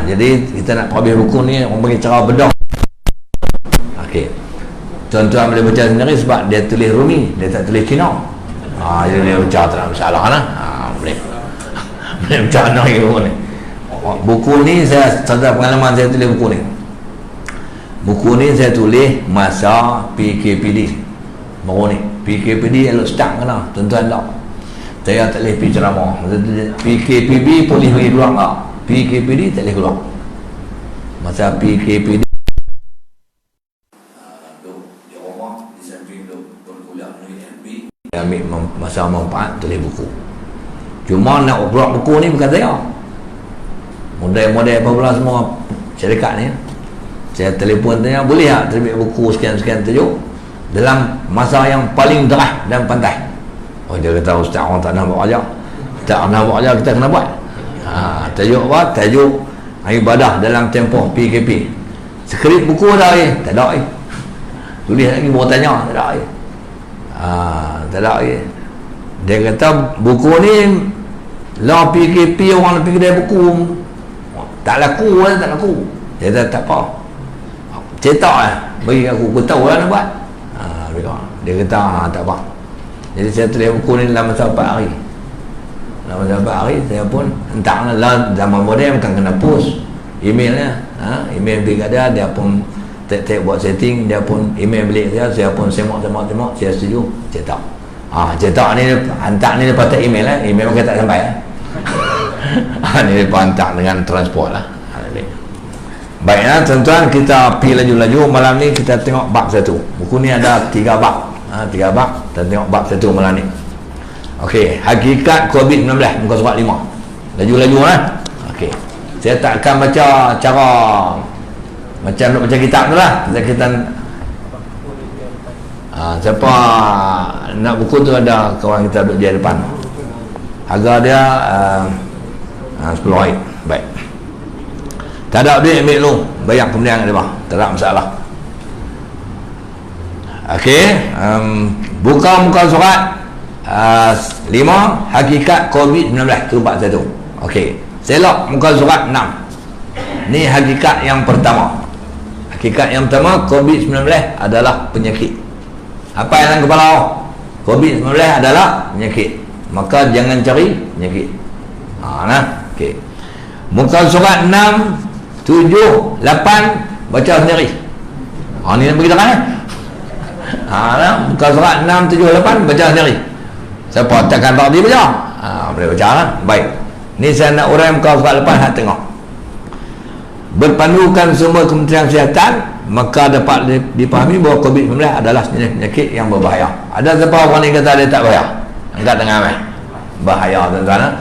Jadi kita nak habis buku ni, orang bagi cara bedah. Okey, tuan-tuan boleh baca sendiri sebab dia tulis Rumi, dia tak tulis Cina. Jadi dia baca tak ada masalah lah. Boleh boleh baca lagi buku ni. Buku ni saya pengalaman saya tulis buku ni. Buku ni saya tulis masa PKPD baru ni. PKPD elok start kena, tuan-tuan tak? Saya tak boleh pergi ceramah. PKPB polis bagi keluar tak? PKPD tak boleh keluar. Masa PKPD di rumah, di samping berkuliah UNB, ambil masa manfaat tulis buku. Cuma nak buat buku ni bukan saya. Model-model apa pula semua syarikat ni. Saya telefon tanya, boleh tak terbit buku sekian-sekian tajuk dalam masa yang paling deras dan pantai? Oh, dia kata, ustaz, orang tak nak buat aja. Tak nak buat aja, kita kena buat. Tajuk apa? Tajuk ibadah dalam tempoh PKP. Skrip buku dah tak ada tulis lagi baru tanya, tak ada tak ada Dia kata buku ni lah PKP, orang pergi kedai buku tak laku. Dia kata tak apa, cetak bagi aku tahu lah nak buat. Dia kata tak apa. Jadi saya tulis buku ni dalam masa 4 hari. Dalam masa 4 hari saya pun entahlah, zaman moden bukan kena post emailnya. Email brigada, dia pun tak buat setting, dia pun email balik saya pun semak, saya setuju, cetak. Cetak ni hantar ni lepas tak email email mungkin tak sampai ni lepas hantar dengan transport lah. Baiklah tuan-tuan, kita pergi laju-laju. Malam ni kita tengok bab 1. Buku ni ada 3 bab. 3 bab. Kita tengok bab 1 malam ni. Okey, hakikat COVID-19 muka surat 5. Laju-laju lah. Okey, saya tak akan baca cara macam nak baca kitab tu lah. Kita siapa nak buku tu, ada kawan kita duduk di depan. Harga dia 10 ringgit. Baik, tak ada duit ambil dulu, bayar kemudian dia bang, tak ada masalah. Okey, buka muka surat 5, hakikat COVID-19 tu bab 1. Okey, selok muka surat 6. Ni hakikat yang pertama. Hakikat yang pertama, COVID-19 adalah penyakit. Apa yang dalam kepala? COVID-19 adalah penyakit, maka jangan cari penyakit. Okey, muka surat 6, 7, 8 baca sendiri. Ni nak bagi terang buka surat 6, 7, 8 baca sendiri. Siapa takkan tak dia baca? Boleh baca lah. Baik, ni saya nak uraian muka surat 8 hak tengok. Berpandukan sumber Kementerian Kesihatan, maka dapat dipahami bahawa COVID-19 adalah penyakit yang berbahaya. Ada siapa orang ni kata dia tak bahaya? Angkat tangan bahaya tuan-tuan.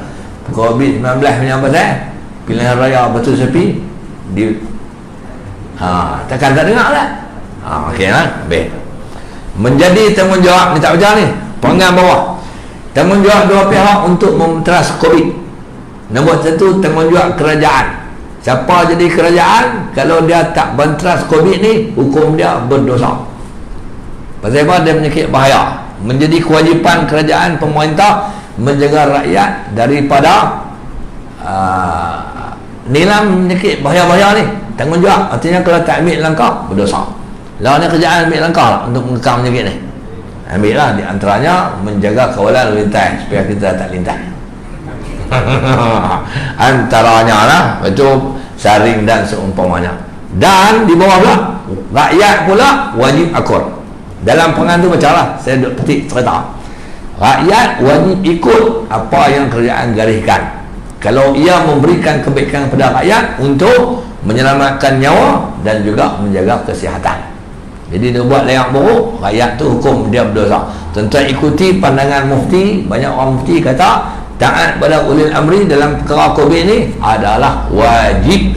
COVID-19 punya apa saya? Pilihan raya betul sepi takkan tak dengar lah. Okey lah. Baik, menjadi tanggungjawab ni, tak baca ni, panggang bawah, tanggungjawab dua pihak untuk mementeras COVID. Nombor 1, tanggungjawab kerajaan. Siapa jadi kerajaan, kalau dia tak menteras COVID ni, hukum dia berdosa. Pasal apa? Dia penyakit bahaya. Menjadi kewajipan kerajaan, pemerintah menjaga rakyat daripada nilam penyakit bahaya-bahaya ni. Tanggungjawab, artinya kalau tak ambil langkah, berdosa. Lawan kerajaan ambil langkah lah untuk mengekang penyakit ni. Ambil lah, di antaranya menjaga kawalan lalu lintas supaya kita tak lintas. Antaranya lah itu saring dan seumpamanya. Dan di bawah pula, rakyat pula wajib akur. Dalam pengan tu macam lah, saya duk petik cerita, rakyat wajib ikut apa yang kerajaan gariskan. Kalau ia memberikan kebaikan kepada rakyat untuk menyelamatkan nyawa dan juga menjaga kesihatan. Jadi dia buat layak buruk, rakyat tu hukum dia berdosa. Tuan-tuan ikuti pandangan mufti. Banyak orang mufti kata taat pada ulil amri dalam perkara COVID ni adalah wajib.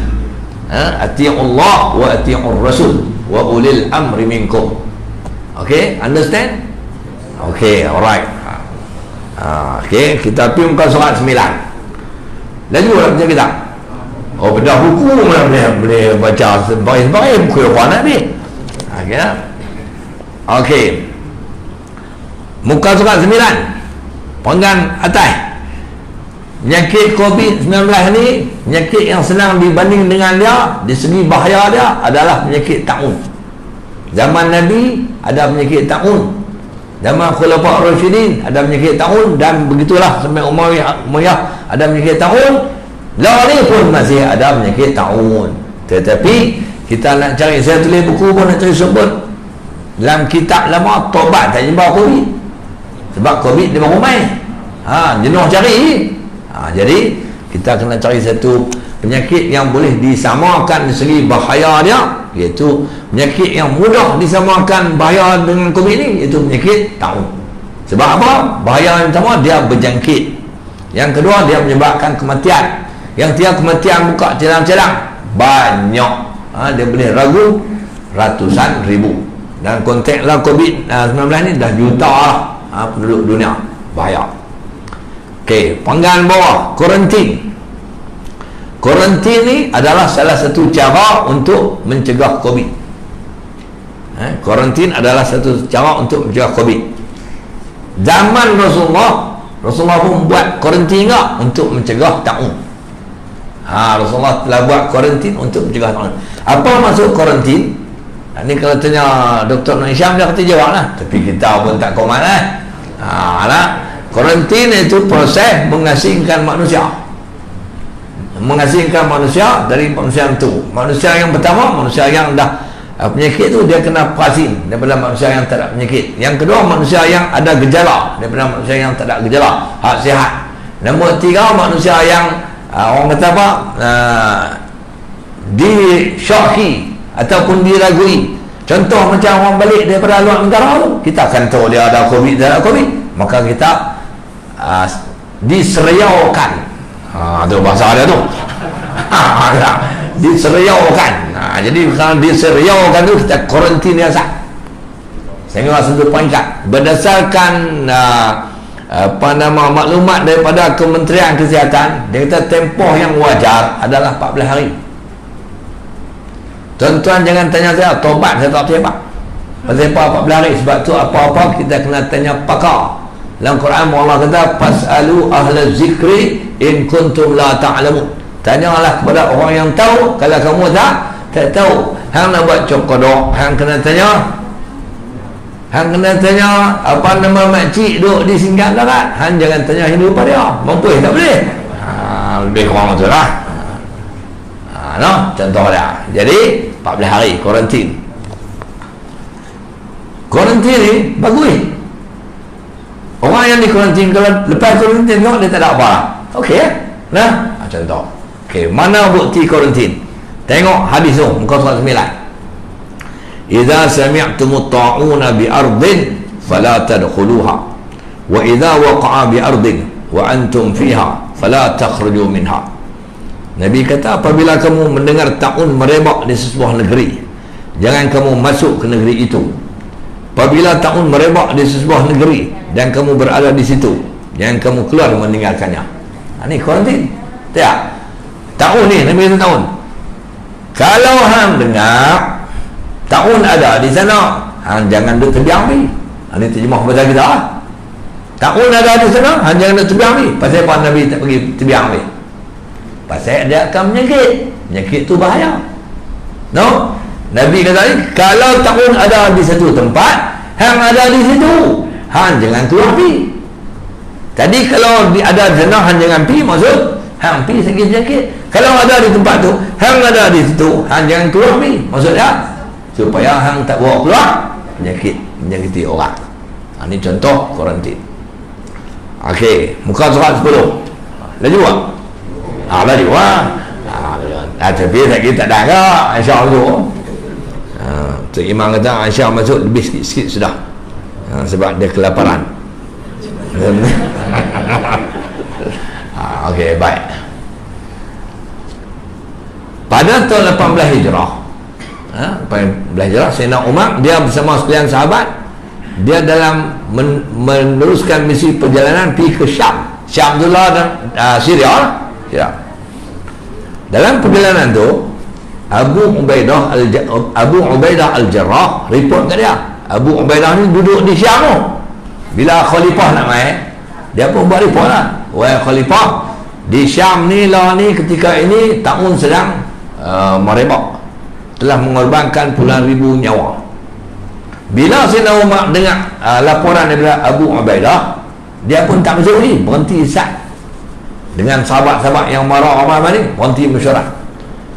Ati'ullah wa ati'ur rasul wa ulil amri minkum. Okay, understand? Okay, alright. Okay, kita pergi muka surat 9. Laju lah macam kita. Bedah buku lah, boleh baca sebaik-baik buku yang nak ambil. Okay, okay, muka surat 9 panggang atas. Penyakit COVID-19 ni Penyakit yang senang dibanding dengan dia di segi bahaya dia adalah penyakit taun. Zaman Nabi ada penyakit taun, zaman Khulafa Rasyidin ada penyakit taun, dan begitulah sampai Umayyah ada penyakit taun. Lah ni pun masih ada penyakit taun. Tetapi kita nak cari, saya tulis buku pun nak cari sebut dalam kitab lama, taubat tak jumpa Covid. Sebab Covid dia baru main. Jenuh cari. Jadi kita kena cari satu penyakit yang boleh disamakan dari segi bahaya dia, iaitu penyakit yang mudah disamakan bahaya dengan Covid ni, iaitu penyakit taun. Sebab apa? Bahaya yang pertama, dia berjangkit. Yang kedua, dia menyebabkan kematian. Yang ketiga, kematian buka celang-celang banyak. Dia boleh ragu ratusan ribu. Dan konteks lah Covid-19 ni dah juta lah penduduk dunia. Bahaya. Okey, panggilan bawah, kuarantin. Kuarantin ni adalah salah satu cara untuk mencegah Covid. Kuarantin adalah satu cara untuk mencegah Covid. Zaman Rasulullah pun buat kuarantin enggak untuk mencegah taun. Rasulullah telah buat kuarantin untuk mencegah taun. Apa maksud kuarantin? Ni kalau tanya Dr. Nur Hisham, dia kata jawab lah. Tapi kita pun tak komen lah. Kuarantin itu proses mengasingkan manusia. Mengasingkan manusia dari manusia itu. Manusia yang pertama, manusia yang dah penyakit tu, dia kena asing daripada manusia yang tak ada penyakit. Yang kedua, manusia yang ada gejala daripada manusia yang tak ada gejala, hak sihat. Nombor tiga, manusia yang orang kata apa, disyaki ataupun diragui. Contoh macam orang balik daripada luar negara tu, kita akan tahu dia ada Covid, tak ada Covid, maka kita diseriaukan. Tu bahasa dia tu. Diseriaukan. Jadi kalau diseriaukan tu, kita kuarantin dia sah. Sehingga satu peringkat berdasarkan maklumat daripada Kementerian Kesihatan, dia kata tempoh yang wajar adalah 14 hari. Tuan-tuan jangan tanya saya, taubat saya tak percaya pak. Pasal apa 14 hari? Sebab tu apa-apa kita kena tanya pakar. Dalam Quran Allah kata, fas'alu ahla zikri in kuntum la ta'lamun. Tanyalah kepada orang yang tahu kalau kamu tak tahu. Hang nak buat cokodok, hang kena tanya. Hang kena tanya apa nama makcik duduk di Singgah Darat. Hang jangan tanya hidup pada dia. Mampu tak boleh. Lebih kurang betul lah. Contoh dia. Jadi 14 hari kuarantin. Kuarantin ni bagus. Orang yang di kuarantin, kalau lepas kuarantin tengok dia tak ada apa. Okey contoh. Okey, mana bukti kuarantin? Tengok hadis tu, muka surat 9. Idza sami'tumut ta'una bi ardin fala tadkhuluha wa idza waqa'a bi ardin wa antum fiha fala takhruju minha. Nabi kata, apabila kamu mendengar taun merebak di sebuah negeri, jangan kamu masuk ke negeri itu. Apabila taun merebak di sebuah negeri dan kamu berada di situ, jangan kamu keluar meninggalkannya. Ini kuarantin. Tak? Taun ni, Nabi kata taun. Kalau hang dengar taun ada di sana, hang jangan duduk terbiang ni. Ini terjemah bahasa kita lah. Taun ada di sana, hang jangan duduk terbiang ni. Pasal apa Nabi tak pergi terbiang ni? Pasal dia akan menyakit. Penyakit tu bahaya. Nabi kata ni, kalau taun ada di satu tempat, hang ada di situ, hang jangan keluar pi. Tadi kalau ada di sana, hang jangan pi, maksud hang pi sakit-sakit. Kalau ada di tempat tu, hang ada di situ, hang jangan keluar pi, maksudnya supaya hang tak bawa keluar menyakiti orang. Ini contoh kuarantin. Okey, muka surat 10. Laju tak? Laju tapi kita tak ada Aisyah tu. Tok Imam kata Aisyah masuk lebih sikit-sikit sudah. Sebab dia kelaparan. Okey, baik. Pada tahun 18 Hijrah, 18 Hijrah, Sayyidina Umar dia bersama sekalian sahabat, dia dalam meneruskan misi perjalanan pergi ke Syam. Syam tu lah dan Syria. Dalam perjalanan tu, Abu Ubaidah Al-Jarrah report kat dia. Abu Ubaidah ni duduk di Syam tu. Bila khalifah nak main, dia pun buat report lah. Wahai khalifah, Di Syam ni lah ni ketika ini Ta'un sedang merebak, telah mengorbankan puluhan ribu nyawa. Bila Sayyidina Umar dengar laporan daripada Abu Ubaidah, dia pun tak masuk ni, berhenti sat dengan sahabat-sahabat yang marah Umar ni, berhenti mesyuarat.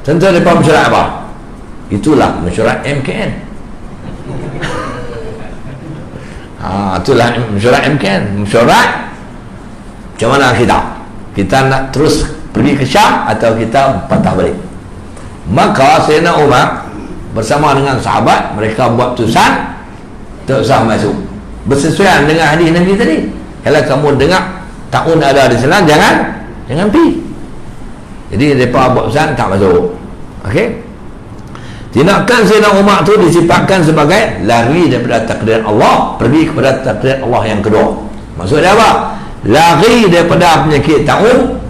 Tentu mereka mesyuarat apa? Itulah mesyuarat MKN. Itulah mesyuarat MKN. Mesyuarat macam mana kita nak terus pergi ke Syam atau kita patah balik. Maka Sayyidina Umar bersama dengan sahabat, mereka buat tusan tak usah masuk, bersesuaian dengan hadis Nabi tadi. Kalau kamu dengar Ta'un ada di sana, jangan pergi. Jadi mereka buat tusan tak masuk. Okey, tindakan Sayyidina Umar tu disifatkan sebagai lari daripada takdir Allah, pergi kepada takdir Allah yang kedua. Maksudnya apa? Lari daripada penyakit Ta'un,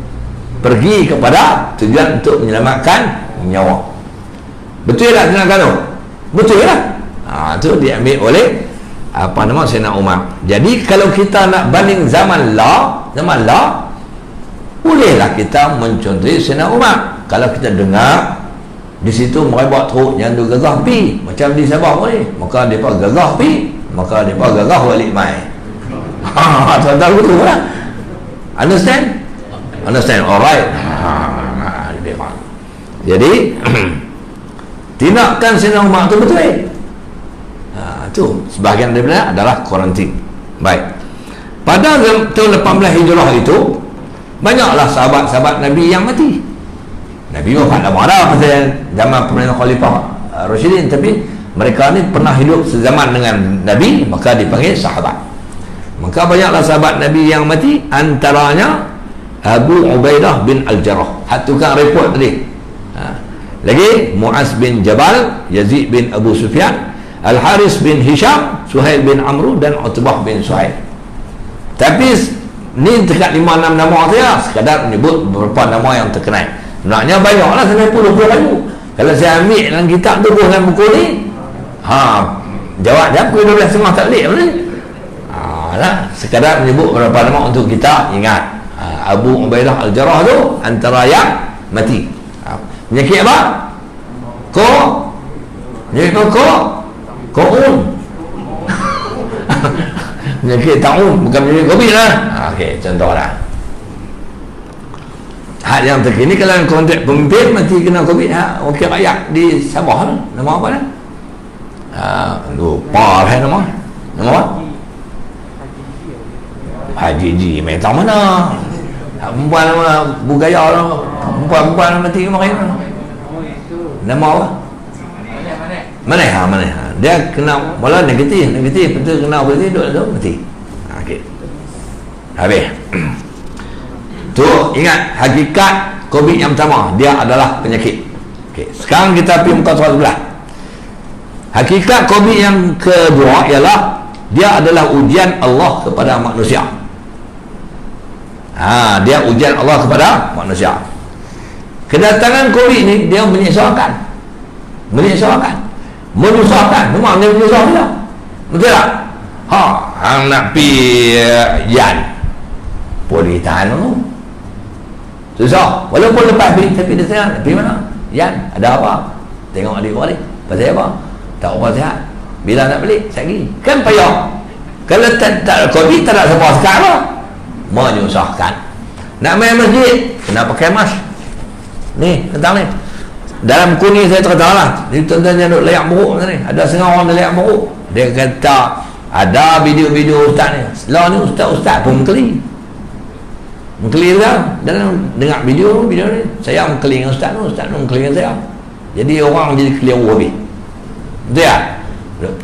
pergi kepada tujuan untuk menyelamatkan nyawa. Betul tak tindakan tu? Betul lah. Itu diambil oleh Sayyidina Umar. Jadi kalau kita nak banding zaman la, bolehlah kita mencontohi Sayyidina Umar. Kalau kita dengar di situ merebak teruk, yang tu gagah pi macam di Sabah pun ni, maka depa gagah pi, maka depa gagah balik mai. Tahu betul lah. Understand? Alright. Lebih faham. Jadi tindakan Sayyidina Umar tu betul. Tu sebahagian daripada adalah kuarantin. Baik. Pada tahun 18 Hijrah itu, banyaklah sahabat-sahabat Nabi yang mati. Nabi wafat lama dah pasal zaman pemerintahan Khalifah Rasyidin, tapi mereka ni pernah hidup sezaman dengan Nabi, maka dipanggil sahabat. Maka banyaklah sahabat Nabi yang mati, antaranya Abu Ubaidah bin Al-Jarrah, tukang report tadi. Lagi Mu'az bin Jabal, Yazid bin Abu Sufyan, Al-Haris bin Hisham, Suhail bin Amru dan Utbah bin Suhail. Tapi ni dekat 5-6 nama saja, sekadar menyebut beberapa nama yang terkenal. Naknya banyaklah, sampai puluh ribu. Kalau saya ambil dalam kitab tu, dalam buku ni, jawab pukul 12.30 tak boleh apa ni? Sekadar menyebut beberapa nama untuk kita ingat. Abu Ubaidah Al-Jarrah tu antara yang mati. Penyakit apa? Penyakit Ko'un. Penyakit Ta'un, bukan penyakit Covid lah. Okey, contoh lah. Hal yang terkini kalau konteks pemimpin mati kena Covid, wakil rakyat di Sabah, nama apa dah? Lupa lah nama apa? Haji Ji. Minta mana? Perempuan nama Bugaya lah. Perempuan mati kemarin. Nama apa? Mana? Dia kena bola negatif, betul kena positif, duduk mati. Okey. Habis. Tu ingat hakikat Covid yang pertama, dia adalah penyakit. Okey, sekarang kita pergi muka surat sebelah. Hakikat Covid yang kedua ialah dia adalah ujian Allah kepada manusia. Dia ujian Allah kepada manusia. Kedatangan Covid ni dia menyusahkan. Memang dia menyusahkan. Betul tak? Hang nak pi Yan, boleh tahan tu. Susah. Walaupun lepas pergi, tapi dia tengah pergi mana? Yan, ada apa? Tengok adik balik. Pasal apa? Tak apa sihat. Bila nak balik, saya pergi. Kan payah. Kalau tak Covid, tak ada siapa sekarang. Menyusahkan. Nak main masjid, kena pakai mask. Ni, tentang ni. Dalam buku ni saya terkata lah. Ni tuan-tuan yang duduk layak buruk ni. Ada setengah orang dia layak buruk. Dia kata, ada video-video ustaz ni. Setelah ni ustaz-ustaz pun mengkeli juga. Dan dengar video ni, saya mengkeli dengan ustaz tu mengkeli dengan saya. Jadi orang jadi keliru habis. Betul tak?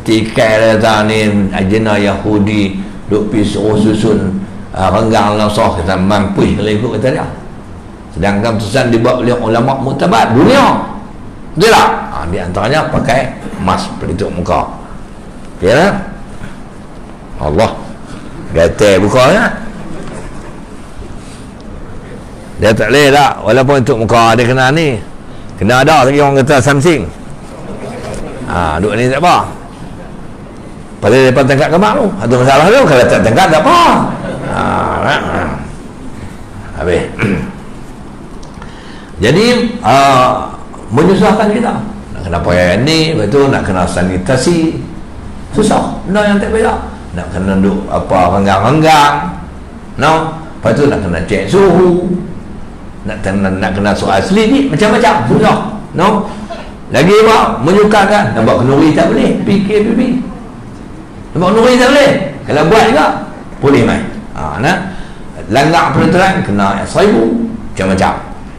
Tikai datang ni agenda Yahudi duk pergi susun renggang nasah, kata mampu kalau ikut kata dia. Sedangkan pesan dibuat oleh ulama muktabar dunia. Betul tak? Di antaranya pakai mask pelitup muka. Okey tak? Allah gatal buka ya. Dia tak boleh tak, walaupun untuk muka dia kena ni, kena ada lagi orang kata Samsung. Duk ni tak apa. Pasal dia tangkap gambar tu, ada masalah tu. Kalau tak tangkap tak apa. Habis. Jadi menyusahkan kita. Nak kena pakai ni, lepas tu nak kena sanitasi, susah. Benda yang tak payah. Nak kena duduk apa renggang-renggang, no. Lepas tu nak kena cek suhu, nak kena soal selidik, macam-macam, susah, no. Lagi apa? Menyukakan. Nampak kenduri tak boleh, PKPP. Nampak kenduri tak boleh. Kalau buat juga boleh main. Langgar peraturan kena 1,000, macam-macam.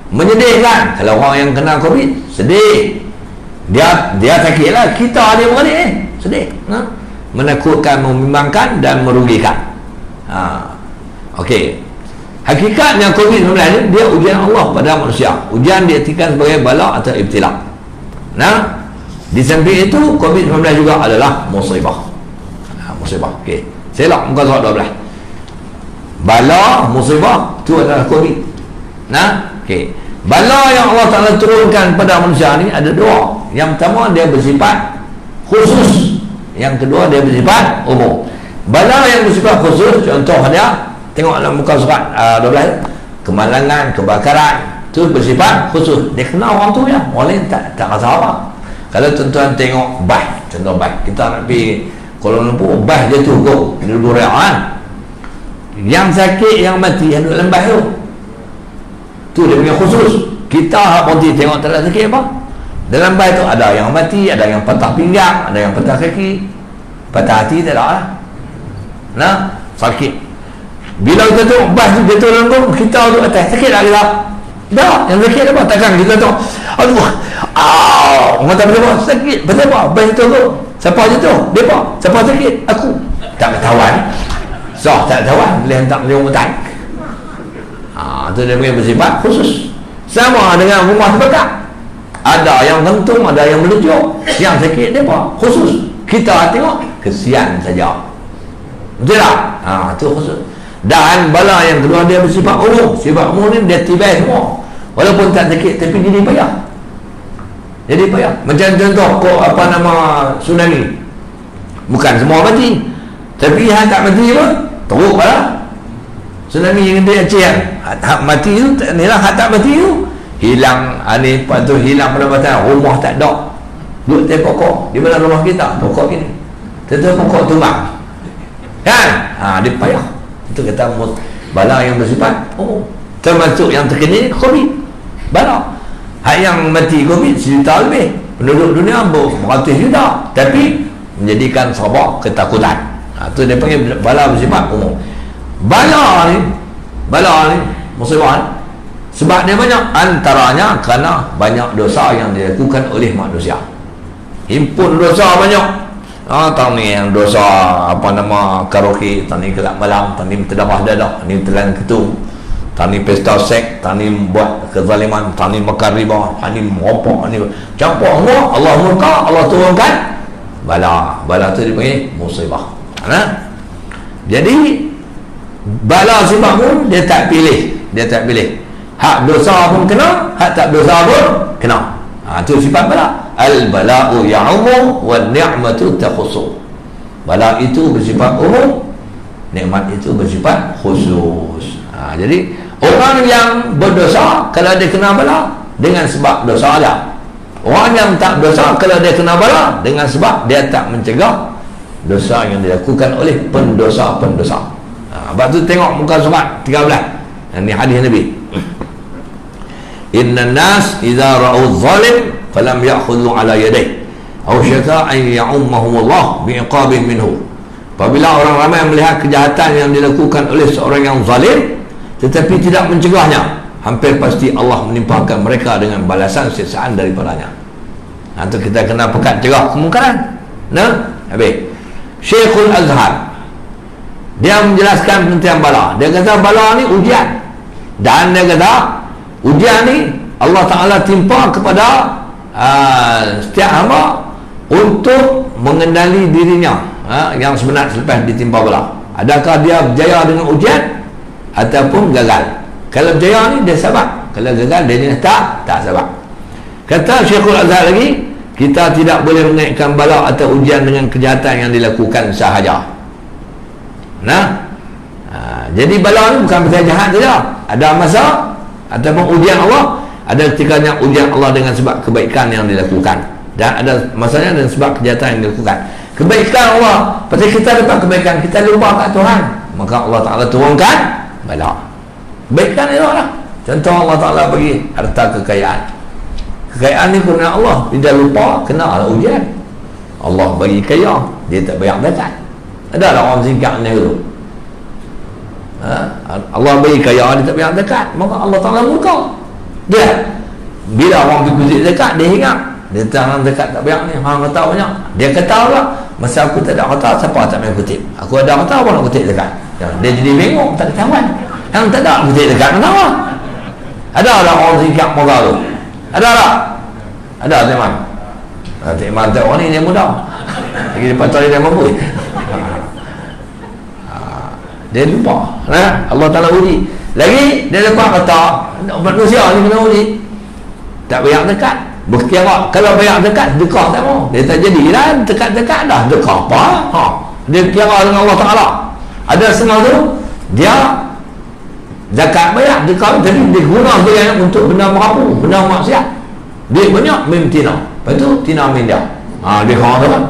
Menyedihkan. Kalau orang yang kena COVID, sedih. Dia sakit lah, kita dia balik sedih. Menakutkan, membimbangkan dan merugikan. Okey. Hakikatnya COVID-19 ni dia ujian Allah pada manusia. Ujian diartikan sebagai bala atau ibtila. Di samping itu COVID-19 juga adalah musibah. Musibah. Okey. Selak muka surat 12. Bala, musibah itu adalah COVID. Okey. Bala yang Allah Ta'ala turunkan pada manusia ni ada dua. Yang pertama dia bersifat khusus. Yang kedua dia bersifat umum. Bala yang bersifat khusus, contoh dia tengok dalam muka surat 12, kemalangan, kebakaran, tu bersifat khusus. Dia kena orang tu ya, orang lain tak rasa apa. Kalau tuan-tuan tengok bah, contoh bah, kita nak pergi Kuala Lumpur, bah dia tu go, dia burian. Yang sakit, yang mati, yang duduk dalam bah tu dia punya khusus. Kita hak berhenti tengok tak ada sakit apa. Dalam bah tu ada yang mati, ada yang patah pinggang, ada yang patah kaki, patah hati tak ada lah. Sakit. Bila kita tu bah tu jatuh dalam tu, kita tu atas sakit tak kita? Tak, yang sakit apa? Takkan kita tu aduh, mata berapa sakit, pasal apa? Bah tu tu siapa jatuh? Depa. Siapa sakit? Aku. Tak ketahuan. Tak ketahuan, boleh hantar dia umutan. Tu dia punya bersifat khusus. Sama dengan rumah terbakar, ada yang gantung, ada yang melejuk. Yang sakit dia apa? Khusus. Kita tengok kesian saja. Betul tak? Tu khusus. Dan bala yang kedua dia bersifat umum. Sifat umum ni dia tibai semua. Walaupun tak sakit tapi jadi payah. Jadi payah. Macam contoh kok apa nama tsunami. Bukan semua mati, tapi yang tak mati pun teruk lah. Tsunami yang dia Aceh, hak mati tu ni lah, hak tak mati tu hilang. Ni lepas tu hilang pendapatan, rumah tak ada, duduk di pokok. Di mana rumah kita? Pokok ini tentu pokok tumbang kan. Dia payah. Itu kata bala yang bersifat termasuk yang terkena COVID. Bala hak yang mati COVID 1 juta lebih, penduduk dunia beratus juta, tapi menjadikan sahabat ketakutan. Itu dia panggil bala bersifat umum. Bala ni musibah ni sebab dia banyak, antaranya kerana banyak dosa yang dilakukan oleh manusia. Himpun dosa banyak. Tahun ni yang dosa apa nama karaoke, tahun ni gelap malam, tahun ni terdampah dadah, tahun ni telan ketung, tahun ni pesta seks, tahun ni buat kezaliman, tahun ni makan riba, tahun ni merokok, tahun ni campur semua. Allah murka, Allah turunkan bala tu dipanggil musibah. Jadi bala sifat pun dia tak pilih. Hak dosa pun kena, hak tak dosa pun kena. Itu sifat bala. Al-bala'u ya'umu wa ni'matu takhussu. Bala itu bersifat umum, nikmat itu bersifat khusus. Jadi orang yang berdosa kalau dia kena bala dengan sebab dosa ada. Orang yang tak berdosa kalau dia kena bala dengan sebab dia tak mencegah dosa yang dilakukan oleh pendosa-pendosa. Sebab tu tengok muka surat 13. Ini hadis Nabi. Inna nas idza ra'u zalim falam ya'khudhu ala yadayhi aw syaka an ya'ummahumullah bi'iqabin minhu. Apabila orang ramai melihat kejahatan yang dilakukan oleh seorang yang zalim tetapi tidak mencegahnya, hampir pasti Allah menimpakan mereka dengan balasan siksaan daripadanya. Itu kita kena pekat cegah kemungkaran. Habis Syekhul Azhar dia menjelaskan penentuan bala. Dia kata bala ni ujian, dan dia kata ujian ni Allah Ta'ala timpa kepada setiap hamba untuk mengendali dirinya yang sebenar selepas ditimpa bala. Adakah dia berjaya dengan ujian ataupun gagal? Kalau berjaya ni dia sabar, kalau gagal dia tak sabar. Kata Syekhul Azhar lagi, kita tidak boleh mengaitkan bala atau ujian dengan kejahatan yang dilakukan sahaja. Jadi bala ni bukan pasal jahat saja. Ada masa ataupun ujian Allah, Ada ketikanya ujian Allah dengan sebab kebaikan yang dilakukan, dan ada masanya dengan sebab kejahatan yang dilakukan. Kebaikan Allah, pasal kita dapat kebaikan, kita lupa kat Tuhan, maka Allah Ta'ala turunkan bala. Kebaikan itu lah. Contoh Allah Ta'ala bagi harta kekayaan. Kekayaan ni kerana Allah, dia lupa kena ada ujian. Allah bagi kaya, dia tak bayar zakat. Ada lah orang singkat ni tu. Allah bagi kaya, dia tak bayar zakat, maka Allah Ta'ala murka. Dia bila orang pergi kutip zakat, dia ingat dia tangan zakat tak bayar ni, hang kata banyak. Dia kata pula, masa aku tak ada harta, siapa tak main kutip? Aku ada harta, apa nak kutip zakat? Dia jadi bingung, tak ketahuan. Yang tak ada kutip zakat, kenapa? Ada lah orang singkat muka tu? Ada tak? Ada teman. Teman tak orang ni dia mudah. Lagi dia patut dia mampu. Dia lupa. Allah Ta'ala uji. Lagi dia lepas kata manusia ni kena uji, tak bayar zakat. Berkira kalau bayar zakat, dekah tak mau. Dia tak jadi lah zakat dah. Dekah apa? Dia kira dengan Allah Ta'ala. Ada setengah tu dia zakat bayar, dekah, tapi dia guna dia untuk benda merapu, benda maksiat. Dia banyak mem tina. Lepas tu tina min dia. Dia kau tu kan.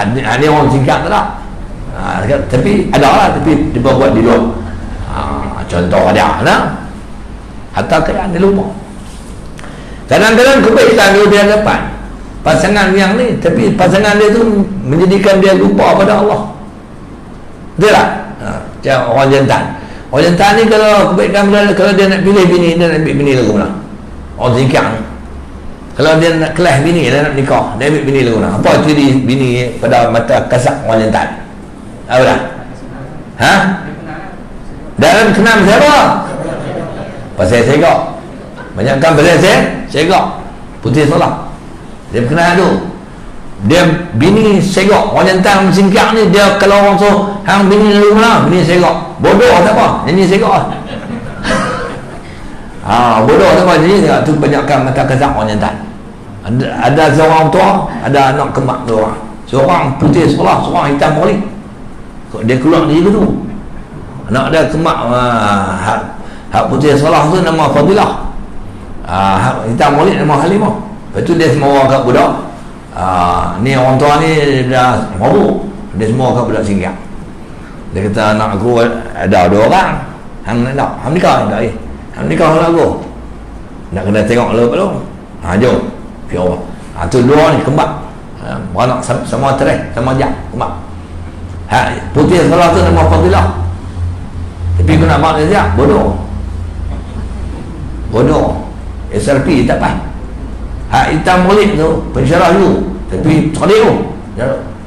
Ada orang singkat tak ada. Tapi ada lah, tapi dia buat di luar. Contoh ada lah. Hatta kaya dia lupa. Kadang-kadang kebaikan dia dapat pasangan yang ni, tapi pasangan dia tu menjadikan dia lupa pada Allah. Betul tak? Macam orang jantan. Orang jantan ni kalau kebaikan kalau dia nak pilih bini, dia nak ambil bini lagu mana? Orang singkang. Kalau dia nak kelas bini, dia nak nikah, dia ambil bini lagu mana? Apa ciri bini pada mata kasar orang jantan? Apa dah? Dalam kenal siapa? Pasal segak. Banyakkan pasal segak. Putih solah. Dia kenal tu. Dia bini segak. Orang jantan singkang ni, dia kalau orang so hang bini lalu mana? Bini segak. Bodoh tak apa. Nyanyi segak. Bodoh tak apa. Nyanyi segak. Tu banyakkan mata kasar orang jantan. Ada seorang tua, ada anak kembar tu orang. Seorang putih solah, seorang hitam balik. Dia keluar dari situ. Anak dia kemak hak putih solah tu nama Fadilah. Hak hitam balik nama Halimah. Lepas tu dia semua orang kat budak. Ni orang tua ni dah mabuk. Dia semua kat budak singgah. Dia kata anak aku ada 2 orang. Hang nak hang nikah tak? Hang nikah dengan aku. Nak kena tengok lu belum? Jom. Pergi orang. Tu 2 ni kembar. Beranak sama terai, sama jak kembar. Putih sekolah tu nama Fadilah. Tapi aku nak makan dia bodoh. SRP tak apa. Hitam molek tu pensyarah dulu, tapi cerdik tu.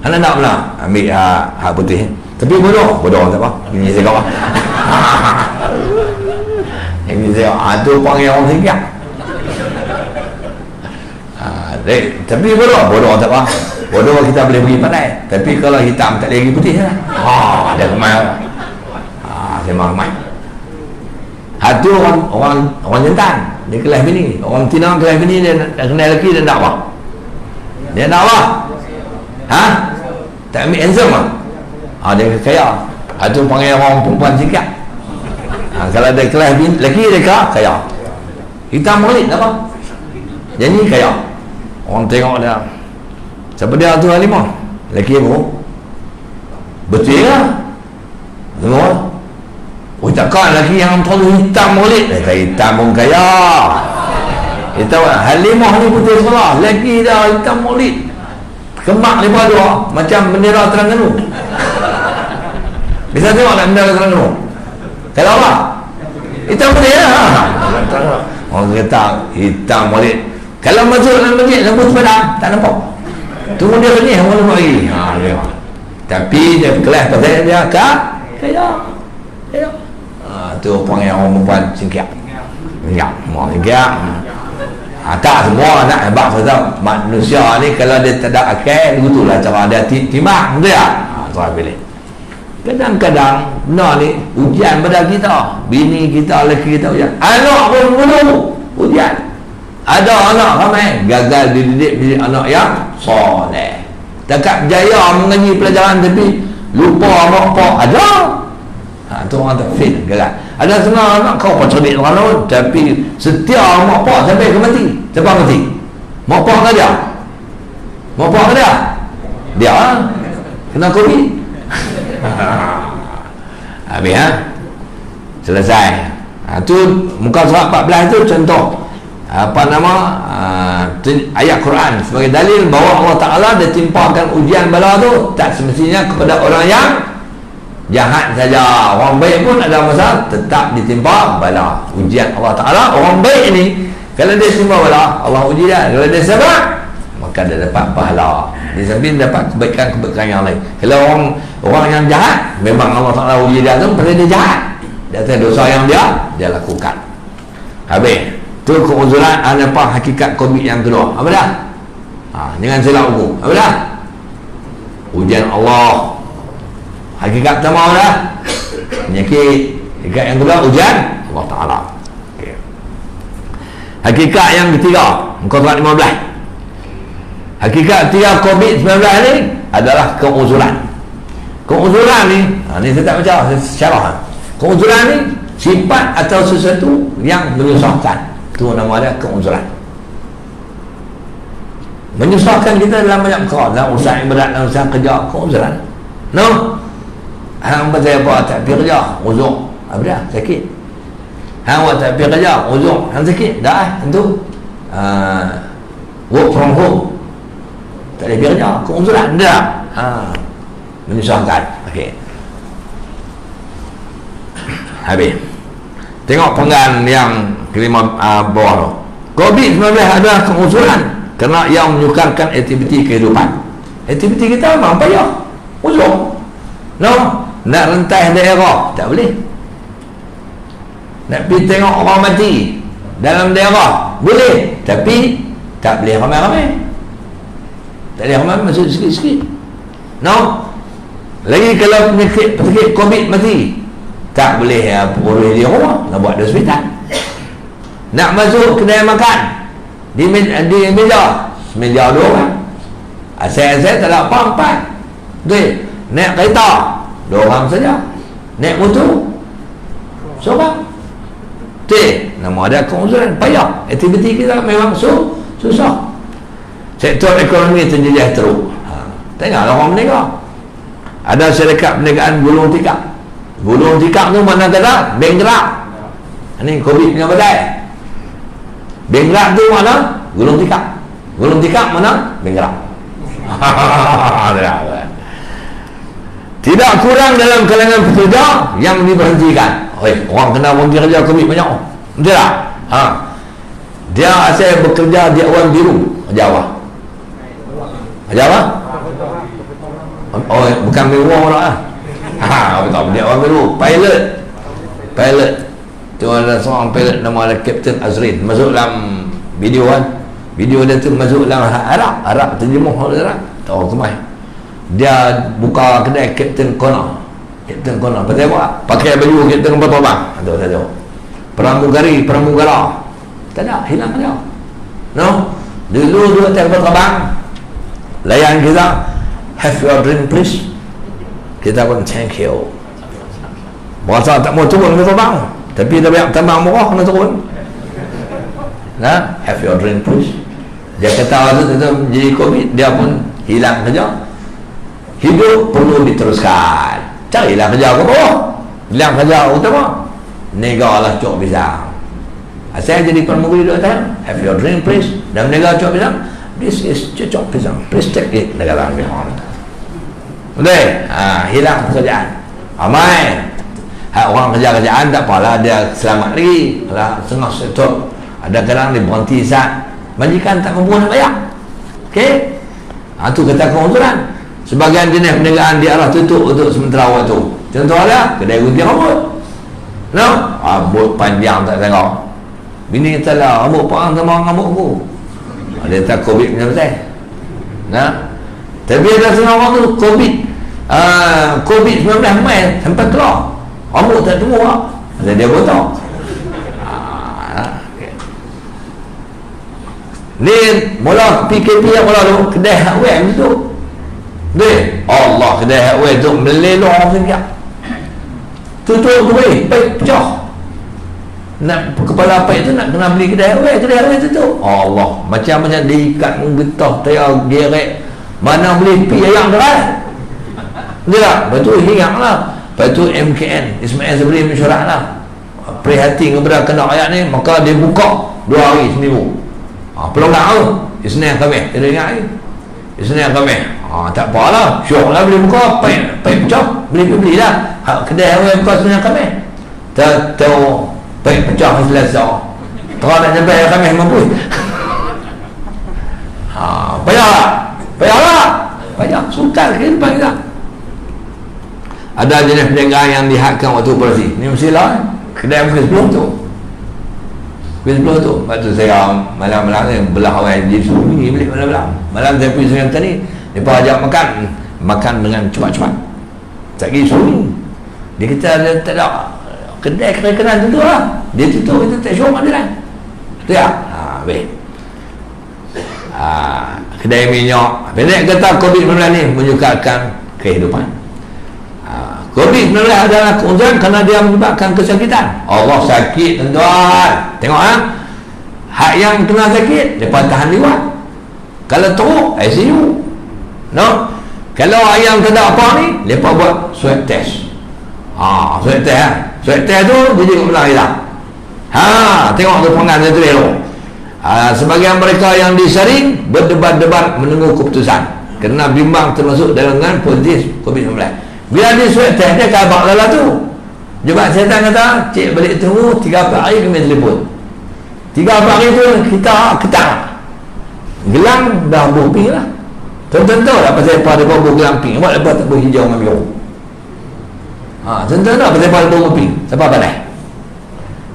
Anda nak pula ambil hak putih, tapi bodoh tak apa. Ini saya kau. Ini saya tu panggil orang singkat. Tapi bodoh tak apa. Bodoh kita boleh pergi pandai, tapi kalau hitam tak lagi putih lah. Dia kemar. Memang mai. Hatu orang jantan, dia kelas bini. Orang tina kelas bini, dia nak kenal lelaki, dia nak apa? Dia nak apa? Tak ambil handsome lah. Dia kaya. Hatu panggil orang perempuan sikit. Kalau dia kelas bini, lelaki dia kaya. Hitam balik tak apa. Jadi kaya. Orang tengok dia. Siapa dia tu Halimah? Lelaki apa? Betul lah. Semua. Takkan lagi yang terlalu hitam boleh. Kata hitam pun kaya. Hitam Halimah ni putih sekolah. Lagi dah hitam boleh. Kemak lepas tu macam bendera Terengganu. Bisa tengok tak bendera Terengganu? Kalau apa? Hitam boleh lah. Orang kata hitam boleh. Kalau masuk dalam masjid, rambut padang, tak nampak. Tunggu dia ni, orang nampak lagi. Tapi dia kelas pasal dia kaya. Tu panggil orang perempuan singkat. Semua singkat. Tak semua nak hebat sebab manusia ni kalau dia tak ada akal, begitulah cara dia timbang, betul tak? Saya pilih. Kadang-kadang benar ni ujian pada kita, bini kita, lelaki kita ujian. Anak pun dulu ujian. Ada anak ramai gagal dididik anak yang soleh. Dekat jaya mengaji pelajaran tapi lupa mak ada. Tu orang tak fail gagal. Ada setengah anak kau apa cerdik orang, tapi setia mak pak sampai ke mati. Sampai mati. Mak pak ke dia? Mak pak ke dia? Dia kena COVID. Habis selesai. Tu muka surat 14 tu contoh ayat Quran sebagai dalil bahawa Allah Ta'ala dia timpakan ujian bala tu tak semestinya kepada orang yang jahat saja. Orang baik pun ada masalah, tetap ditimpa bala. Ujian Allah Ta'ala, orang baik ni kalau dia timpa bala, Allah uji dia. Kalau dia sabar, maka dia dapat pahala, di samping dapat kebaikan-kebaikan yang lain. Kalau orang yang jahat, memang Allah Ta'ala uji dia tu pasal dia jahat, dia atas dosa yang dia lakukan. Habis tu keuzuran apa hakikat COVID yang kedua. Apa dah? Dengan silap hukum. Apa dah? Ujian Allah. Hakikat pertama dah penyakit. Hakikat yang kedua ujian Allah Ta'ala. Okay. Hakikat yang ketiga, muka surat 15. Hakikat ketiga COVID-19 ni adalah keuzuran. Keuzuran ni, ni saya tak baca, saya syarah. Keuzuran ni sifat atau sesuatu yang menyusahkan. Itu nama dia keuzuran. Menyusahkan kita dalam banyak perkara, dalam usaha yang berat, dalam usaha kerja, keuzuran. No? Hang betul apa tak pergi kerja, uzur. Apa dia? Sakit. Hang buat tak pergi kerja, uzur. Hang sakit. Dah tentu. Work from home. Tak boleh pergi kerja, keuzuran dah. Menyusahkan. Okey. Habis. Tengok penggan yang kelima bawah tu. COVID-19 adalah keuzuran kerana ia menyukarkan aktiviti kehidupan. Aktiviti kita memang payah. Uzur. No, nak rentas daerah tak boleh. Nak pergi tengok orang mati dalam daerah boleh, tapi tak boleh ramai-ramai. Tak boleh ramai, masuk sikit-sikit. No. Lagi kalau penyakit COVID mati, tak boleh boleh di rumah, nak buat di hospital. Nak masuk kedai makan di meja dua orang. Saya tak ada apa-apa. Okey. Naik kereta 2 orang saja. Naik motor seorang. Nama dia keuzuran, payah. Aktiviti kita memang susah. Sektor ekonomi terjejah teruk. Tengoklah orang berniaga. Ada syarikat perniagaan gulung tikar. Gulung tikar tu mana kata benggerak. Ini COVID punya badai. Benggerak tu mana? Gulung tikar. Gulung tikar mana? Benggerak. Tidak kurang dalam kalangan pekerja yang diberhentikan. Orang kena berhenti kerja COVID banyak. Betul tak? Dia asal bekerja di awan biru. Kerja apa? Kerja apa? Bukan mewah lah. Betul. Di awan biru. Pilot. Tu ada seorang pilot nama dia Captain Azrin. Masuk dalam video kan. Video dia tu masuk dalam Arab terjemuh Arab. Tahu semai. Dia buka kedai Captain Corner. Pasal apa? Pakai baju Captain kapal terbang. Itu saja. Pramugara. Tak ada, hilang dia. No? Dulu atas kapal terbang, layan kita, have your drink please. Kita pun thank you. Berasa tak mau turun kapal terbang, tapi dia banyak tambang murah kena turun. Nah, have your drink please. Dia kata waktu tu jadi COVID, dia pun hilang kerja. Hidup perlu diteruskan. Carilah kerja ke bawah. Bilang kerja utama. Negalah cok pisang. Saya jadi pramugari duduk atas. Have your drink please. Dan nega cok pisang. This is cok pisang. Please take it. Negara ambil. Betul? Hilang pekerjaan. Ramai. Orang kerja-kerjaan tak apalah, dia selamat lagi. Kalau setengah sektor ada kadang dia berhenti saat majikan tak mampu nak bayar. Okey? Itu kata keuzuran. Sebagian jenis perniagaan di arah tutup untuk sementara waktu. Contoh ada kedai gunting rambut. No? Rambut panjang tak tengok. Bini kata lah, rambut pang sama rambut aku. Dia tak COVID punya pasal. Nah? Tapi ada setengah orang tu COVID-19 main sampai keluar. Rambut tak semua. Dia botak. Ni mula PKP yang mula tu kedai hardware tu. Allah kedai hardware tu melelong orang sekian. Tutup tu baik pecah. nak kepala apa itu nak kena beli kedai awet tu. Allah, macam diikat getah tayar gerek. Mana boleh pi ayam deras. Betul tak? Betul hilang lah. Lepas tu MKN Ismail Sabri mesyuarat lah, prihatin kepada kena ayat ni, maka dia buka 2 hari seminggu. Pelonggar tu Isnin Khamis, dia ingat ni Isnin Khamis. Tak apalah, syok lah boleh buka, paip pecah belilah. Kedai awal buka Isnin Khamis, tak tahu paip pecah Selasa, terang nak sampai Khamis mampu. Payah sukar kehidupan kita. Ada jenis perniagaan yang dihadkan waktu operasi ni, mestilah kedai pukul 10 tu, pukul 10 tu. Lepas tu saya malam-malam ni belah orang jadi sunyi beli malam-malam. Malam saya pergi Sungai Petani, mereka ajak makan dengan cepat-cepat, tak pergi sunyi. Dia kata dia tak ada kedai kenal tutup lah, dia tutup, kita tak syok ada lah. Betul tak? Baik. Kedai minyak, pendek kata COVID-19 ni menyukarkan kehidupan. COVID-19 adalah keuntungan kerana dia menyebabkan kesakitan. Allah sakit tuan-tuan, tengok hak yang kena sakit mereka tahan lewat. Kalau teruk ICU, no? Kalau yang tak ada apa ni, mereka buat swab test. Swab test tu jadi benar hilang. Tengok tu pengan tu elok. Sebagian mereka yang disaring berdebat-debat menunggu keputusan kerana bimbang termasuk dalam positif COVID-19. Bila dia swab test, dia kabak lala tu. Jemaah syaitan kata, cik balik tunggu 3-4 hari kami telefon. 3-4 hari tu kita ketang gelang dah berping lah. Tuan-tuan tahu tak pasal apa dia bawa gelang pink, buat apa tak berhijau dengan biru. Tuan-tuan tahu pasal apa dia bawa pink, siapa pandai?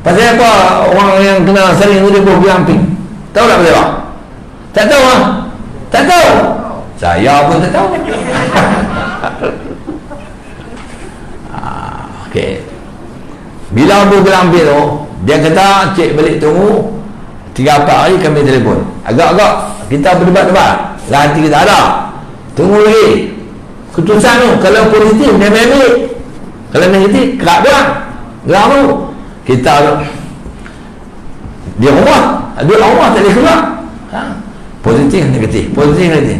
Pasal apa orang yang kena sering tu dia bawa gelang pink? Tahu tak pasal apa? Tak tahu lah. Tak tahu. Saya pun tak tahu. Okay. Bila Abu Gelambir tu, dia kata cik balik tunggu 3-4 hari kami telefon. Agak-agak kita berdebat-debat, hati kita ada, tunggu lagi keputusan tu. Kalau positif dia ambil, kalau negatif kerak gelang tu kita dia rumah, duduk rumah tak boleh keluar. Positif negatif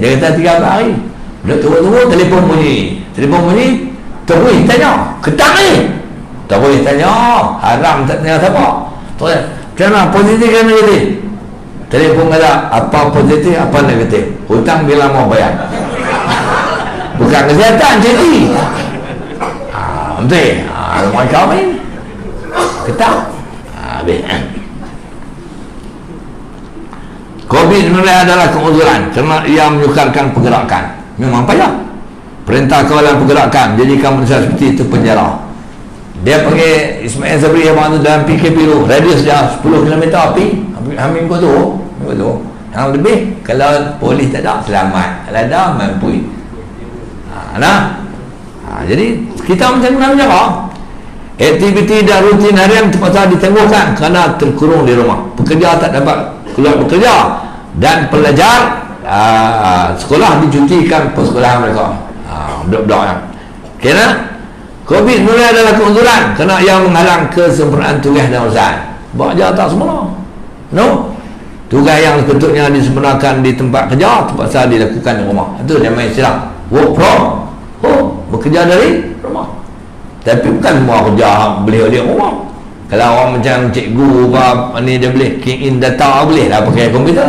dia kata 3-4 hari. Dia tunggu telefon bunyi terus tanya, ketang ni tak boleh tanya, haram tak tanya siapa. Macam mana positif ke negatif? Telefon kata apa positif apa negatif, hutang bila mau bayar. Bukan kesihatan jadi betul. Rumah kami ketang. COVID-19 adalah keunzuran kerana ia menyukarkan pergerakan. Memang payah. Perintah kawalan pergerakan jadikan manusia seperti itu penjara. Dia panggil Ismail Sabri abang tu dalam PKP tu, radius dia 10 km api hamil kau tu yang lebih. Kalau polis tak ada selamat, kalau ada mampu. Jadi kita macam mana menjara. Aktiviti dan rutin harian terpaksa ditangguhkan kerana terkurung di rumah. Pekerja tak dapat keluar bekerja dan pelajar sekolah dicutikan persekolahan mereka. Budak-budak yang kena COVID mulai adalah keunzuran kerana ia menghalang kesempurnaan tugas dan usaha. Buat je tak sempurna, no? Tugas yang sepatutnya disempurnakan di tempat kerja terpaksa dilakukan di rumah. Itu dia main istilah work from home, bekerja dari rumah. Tapi bukan semua kerja boleh di rumah. Kalau orang macam cikgu apa ni, dia boleh key in data, boleh lah pakai komputer.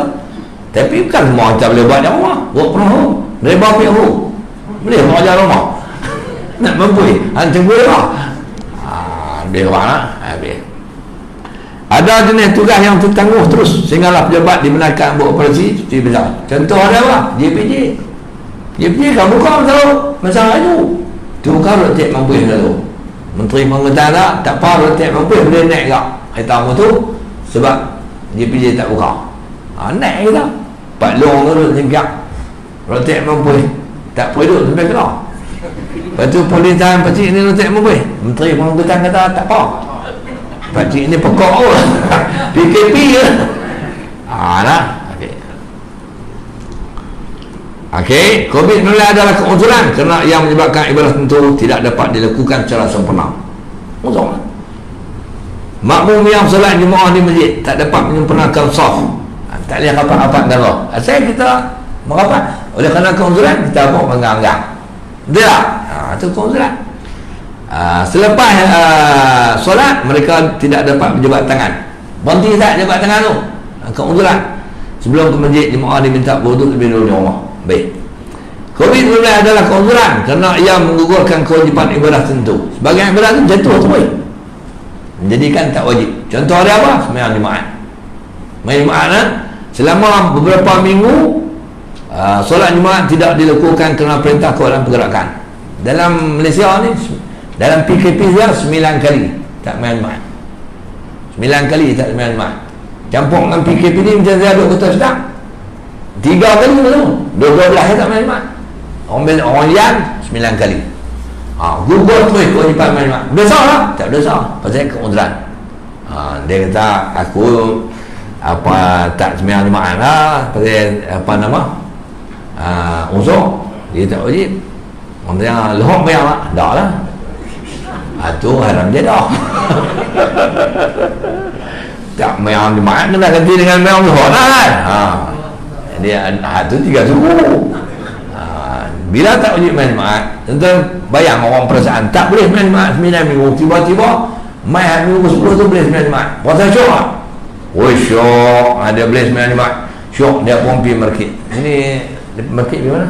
Tapi bukan semua kita boleh buat di rumah. Work from home, reba PO boleh bekerja rumah. Nak mampu hancur lah. Dia orang lah. Ada jenis tugas yang tertangguh terus sehinggalah pejabat dibenarkan buat operasi cuti besar. Contoh ada apa? JPJ kan buka masalah itu. Tu kan rotek mampu selalu. Menteri Pemerintahan tak apa, rotek mampu boleh naik tak kereta tu sebab JPJ tak buka. Naik kita Pak Long tu tingkat rotek mampu tak perlu sampai kena. Lepas tu polis tahan pakcik ni rotek mampu. Menteri Pemerintahan kata tak apa, pakcik ni pekok pun PKP je. Okey, COVID-19 adalah keunzuran kerana yang menyebabkan ibadah tentu tidak dapat dilakukan secara sempurna. Uzur. makmum yang solat jemaah di masjid tak dapat menyempurnakan saf, tak boleh rapat-rapat darah. Asal kita merapat oleh kerana keuzuran, kita apa menganggang. Betul tak? Itu keuzuran. Selepas solat mereka tidak dapat berjabat tangan. Berhenti tak jabat tangan tu? Keuzuran. Sebelum ke masjid, jemaah diminta berwuduk lebih dulu di rumah. Baik. COVID-19 adalah keuzuran kerana ia menggugurkan kewajipan ibadah tentu. Sebagai ibadah itu jatuh tu baik. Menjadikan tak wajib. Contoh dia apa? Sembahyang Jumaat. Sembahyang Jumaat selama beberapa minggu solat Jumaat tidak dilakukan kerana perintah kawalan pergerakan. Dalam Malaysia ni, dalam PKP dia 9 kali tak sembahyang Jumaat. 9 kali tak sembahyang Jumaat. Campur dengan PKP ni macam saya duduk Kota Sedang 3 kali tu 12 tak sembahyang Jumaat. Orang lian 9 kali. Gugur terus kewajipan sembahyang Jumaat. Dosa lah? Tak dosa. Pasal keuzuran. Dia kata aku tak sembahyang Jumaat lah pasal uzur. Dia tak wajib. Orang tanya lohok bayar lah. Tak lah. Tu haram je dah. Tak sembahyang Jumaat kena ganti dengan sembahyang zuhur lah kan. Dia tu 3 suku. Bila tak wajib main Jumaat, tentang bayang orang perasaan tak boleh main Jumaat 9 minggu, tiba-tiba main hari minggu 10 tu boleh main Jumaat. Puasa syok tak? Oh syok, dia boleh main Jumaat. Syok dia pun pergi market. Ini market di mana?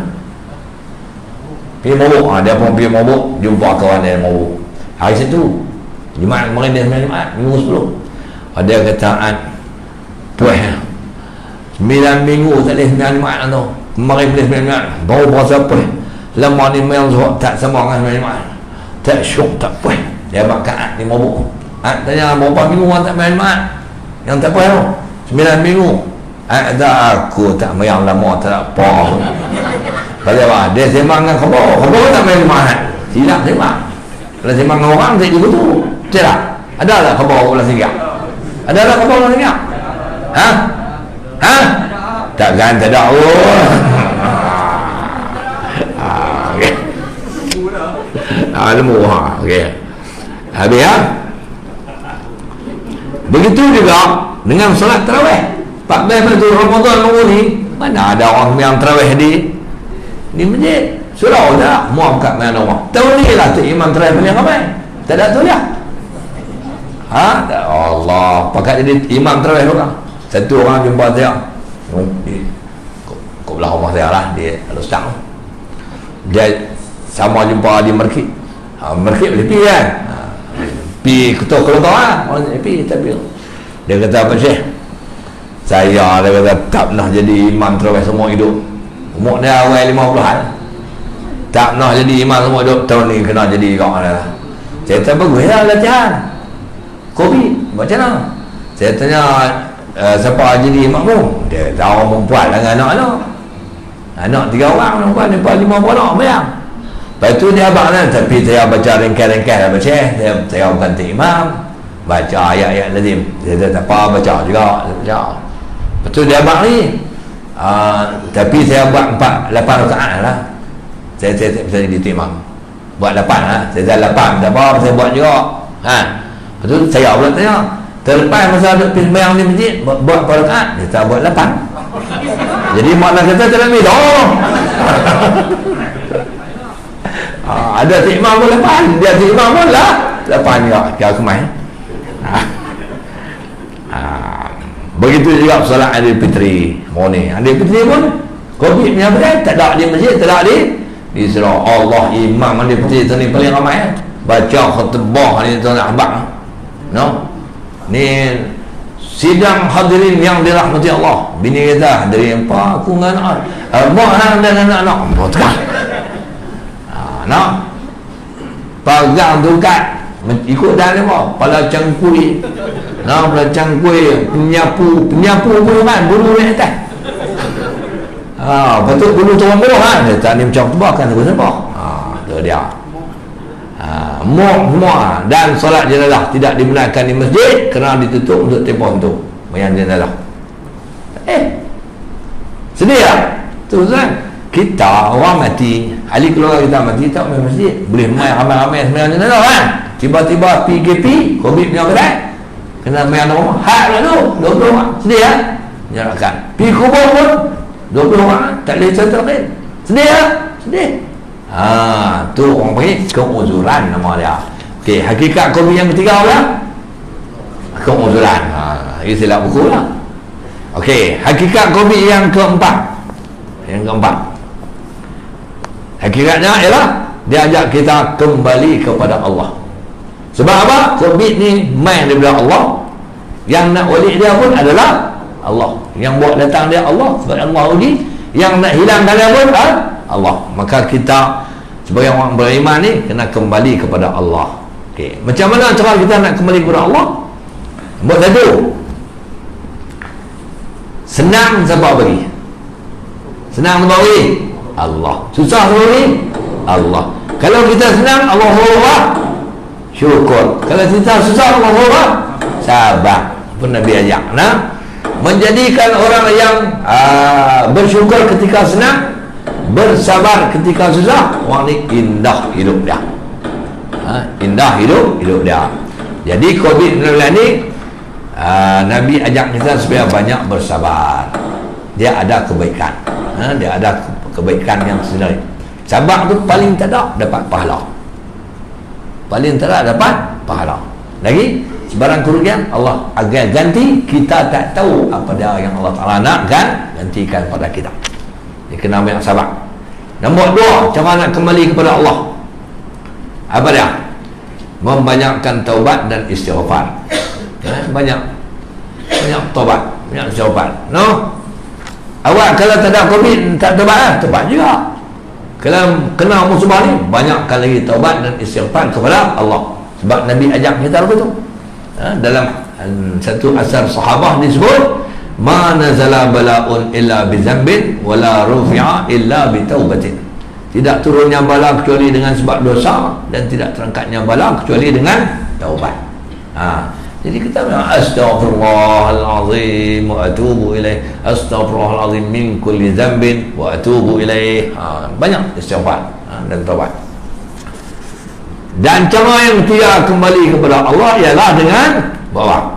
Pergi mabuk. Dia pun pergi mabuk, jumpa kawan dia mabuk. Hari situ Jumaat kemarin dia main Jumaat minggu 10. Dia kata puas 9 minggu tak boleh main Jumaat tu. Kemarin boleh sembahyang Jumaat, baru berasa puas. Lama ni sembahyang zuhur tak sama dengan sembahyang Jumaat. Tak syok, tak puas. Dia makan dia mabuk. Tanya berapa minggu orang tak sembahyang Jumaat? Yang tak puas tu 9 minggu. Aku tak sembahyang lama tak apa. Pasal apa? Dia sembang dengan khabar tak sembahyang Jumaat. Silap sembang. Kalau sembang dengan orang tak juga tu. Betul tak? Ada tak khabar orang singgah? Ada tak khabar orang singgah? Takkan tak ada. Ilmu okey. Habis ya. Begitu juga dengan solat tarawih. 14 Matul Ramadan minggu ni, mana ada orang yang tarawih di masjid. Surau tak mau kat mana orang. Tahu ni lah tu imam tarawih paling ramai. Tak ada tu ya. Allah, pakat jadi imam tarawih orang. Satu orang jumpa dia. Kau belah rumah saya lah, dia Al-Ustaz. Dia sama jumpa di market. Market boleh pergi kan, pergi ketua-ketua lah orang pergi. Tapi dia kata apa Syekh, saya dia kata tak pernah jadi imam terawih semua hidup. Umur dia awal 50-an, tak pernah jadi imam semua hidup. Tahun ni kena jadi kau lah. Saya kata bagus lah latihan COVID macam mana. Saya tanya siapa jadi imam tu? Dia tahu perempuan dengan anak 3 orang perempuan, dia 5 anak bayang. Lepas tu dia abang kan, tapi saya baca ringkas-ringkas lah baca. Saya bukan imam, baca ayat-ayat lazim. Dia tak apa baca juga, baca. Lepas tu dia abang ni tapi saya buat 8 rakaat lah. Saya tak bisa jadi imam, buat 8 lah. Saya dah 8 tak apa, saya buat juga. Lepas tu saya pula tanya, terlepas masa ada sembahyang di masjid buat berapa rakaat? Dia tak buat 8. Jadi makna kata tak ambil ada si imam pun 8, dia si imam pun lah 8 juga. Kau kemai. Begitu juga solat Aidilfitri morning. Aidilfitri pun COVID punya apa, tak ada di masjid, tak ada di surau. Allah, imam Aidilfitri tu ni paling ramai baca khutbah ni tu nak habaq. Ni sidang hadirin yang dirahmati Allah. Bini kata hadirin apa aku dengan anak dan anak-anak betul. Pegang tu kat ikut dah apa pala cangkui pala cangkui penyapu bulu kan, bulu ni atas betul bulu turun bulu kan, dia tak ni macam tu bahkan tu sebab tu dia semua. Dan solat jenazah tidak dibenarkan di masjid kerana ditutup untuk tempoh tu bayang jenazah. Sedih tak? Tu kan kita orang mati, ahli keluarga kita mati, tak main masjid, boleh main ramai-ramai sembahyang jenazah kan. Tiba-tiba PKP COVID punya berat, kena main rumah hak lah tu 20 orang sedih kan nyalakan pergi kubur pun 20 orang tak boleh contohin sedih lah sedih tu orang panggil keuzuran nama dia. Okey, hakikat COVID yang ketiga apa? Keuzuran. Ini silap buku lah. Okey, hakikat COVID yang keempat. Hakikatnya ialah dia ajak kita kembali kepada Allah. Sebab apa? COVID ni main daripada Allah. Yang nak balik dia pun adalah Allah. Yang buat datang dia Allah. Sebab Allah uji. Yang nak hilangkan dia pun Allah. Maka kita sebagai orang beriman ni kena kembali kepada Allah. Okey, macam mana cara kita nak kembali kepada Allah? Buat satu. Senang siapa bagi? Senang siapa bagi? Allah. Susah siapa bagi? Allah. Kalau kita senang, Allah syukur. Kalau kita susah, Allah sabar. Pun Nabi ajak menjadikan orang yang bersyukur ketika senang, bersabar ketika susah. Orang ni indah hidup dia. Indah hidup dia. Jadi COVID-19 ni Nabi ajak kita supaya banyak bersabar. Dia ada kebaikan. Dia ada kebaikan yang sebenarnya. Sabar tu paling tak ada dapat pahala. Paling tak ada dapat pahala. Lagi sebarang kerugian Allah akan ganti. Kita tak tahu apa dia yang Allah Ta'ala nak gantikan pada kita. Dia kena banyak sabar. Nombor 2, cara nak kembali kepada Allah. Apa dia? Membanyakkan taubat dan istighfar. Banyak taubat, banyak istighfar. Awak kalau tak ada COVID tak taubat taubat juga. Kalau kena musibah ni, banyakkan lagi taubat dan istighfar kepada Allah. Sebab Nabi ajak kita begitu. Dalam satu asar sahabah disebut, ma nazala bala'un illa bi dzambin wala rufi'a illa bi taubatin. Tidak turunnya bala kecuali dengan sebab dosa, dan tidak terangkatnya bala kecuali dengan taubat. Jadi kita bilang astaghfirullahalazim wa atubu ilaih, astaghfirullahalazim min kulli dzambin wa atubu ilaih. Banyak istighfar dan taubat. Dan cara yang kita kembali kepada Allah ialah dengan bawa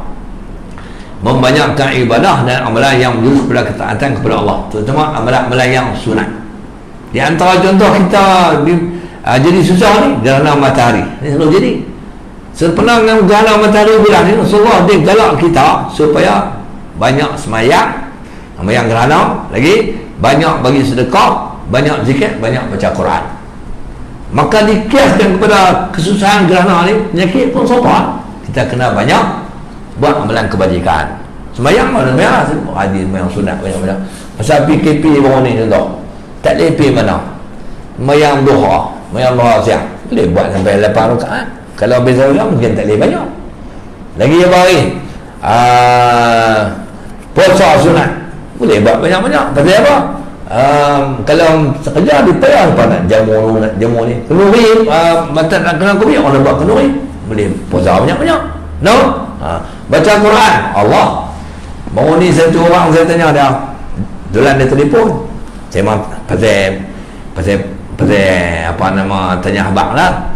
membanyakkan ibadah dan amalan yang menuju kepada ketaatan kepada Allah, terutama amalan-amalan yang sunat. Di antara contoh kita jadi susah ni gerhana matahari. Ini selalu jadi. Sepenang dengan gerhana matahari bulan ni, Rasulullah dia galak kita supaya banyak semayang gerhana, lagi banyak bagi sedekah, banyak zikir, banyak baca Quran. Maka dikiaskan kepada kesusahan gerhana ni, penyakit pun sopan. Kita kena banyak buat amalan kebajikan. Semayang mana semayang? Hadis semayang sunat banyak-banyak. Pasal PKP baru ni contoh, tak boleh pergi mana? Semayang duha siang boleh buat sampai 8 rakaat. Kalau beza ulama mungkin tak boleh banyak. Lagi yang bagi puasa sunat boleh buat banyak-banyak. Pasal apa? Kalau sekerja dipayah apa nak jamu ni kenuri, mata nak kena kopi orang nak buat kenuri, boleh puasa banyak-banyak. Baca Quran. Allah baru ni satu orang saya tanya dia, dolan dia telefon, saya mahu pasal apa nama, tanya abang lah.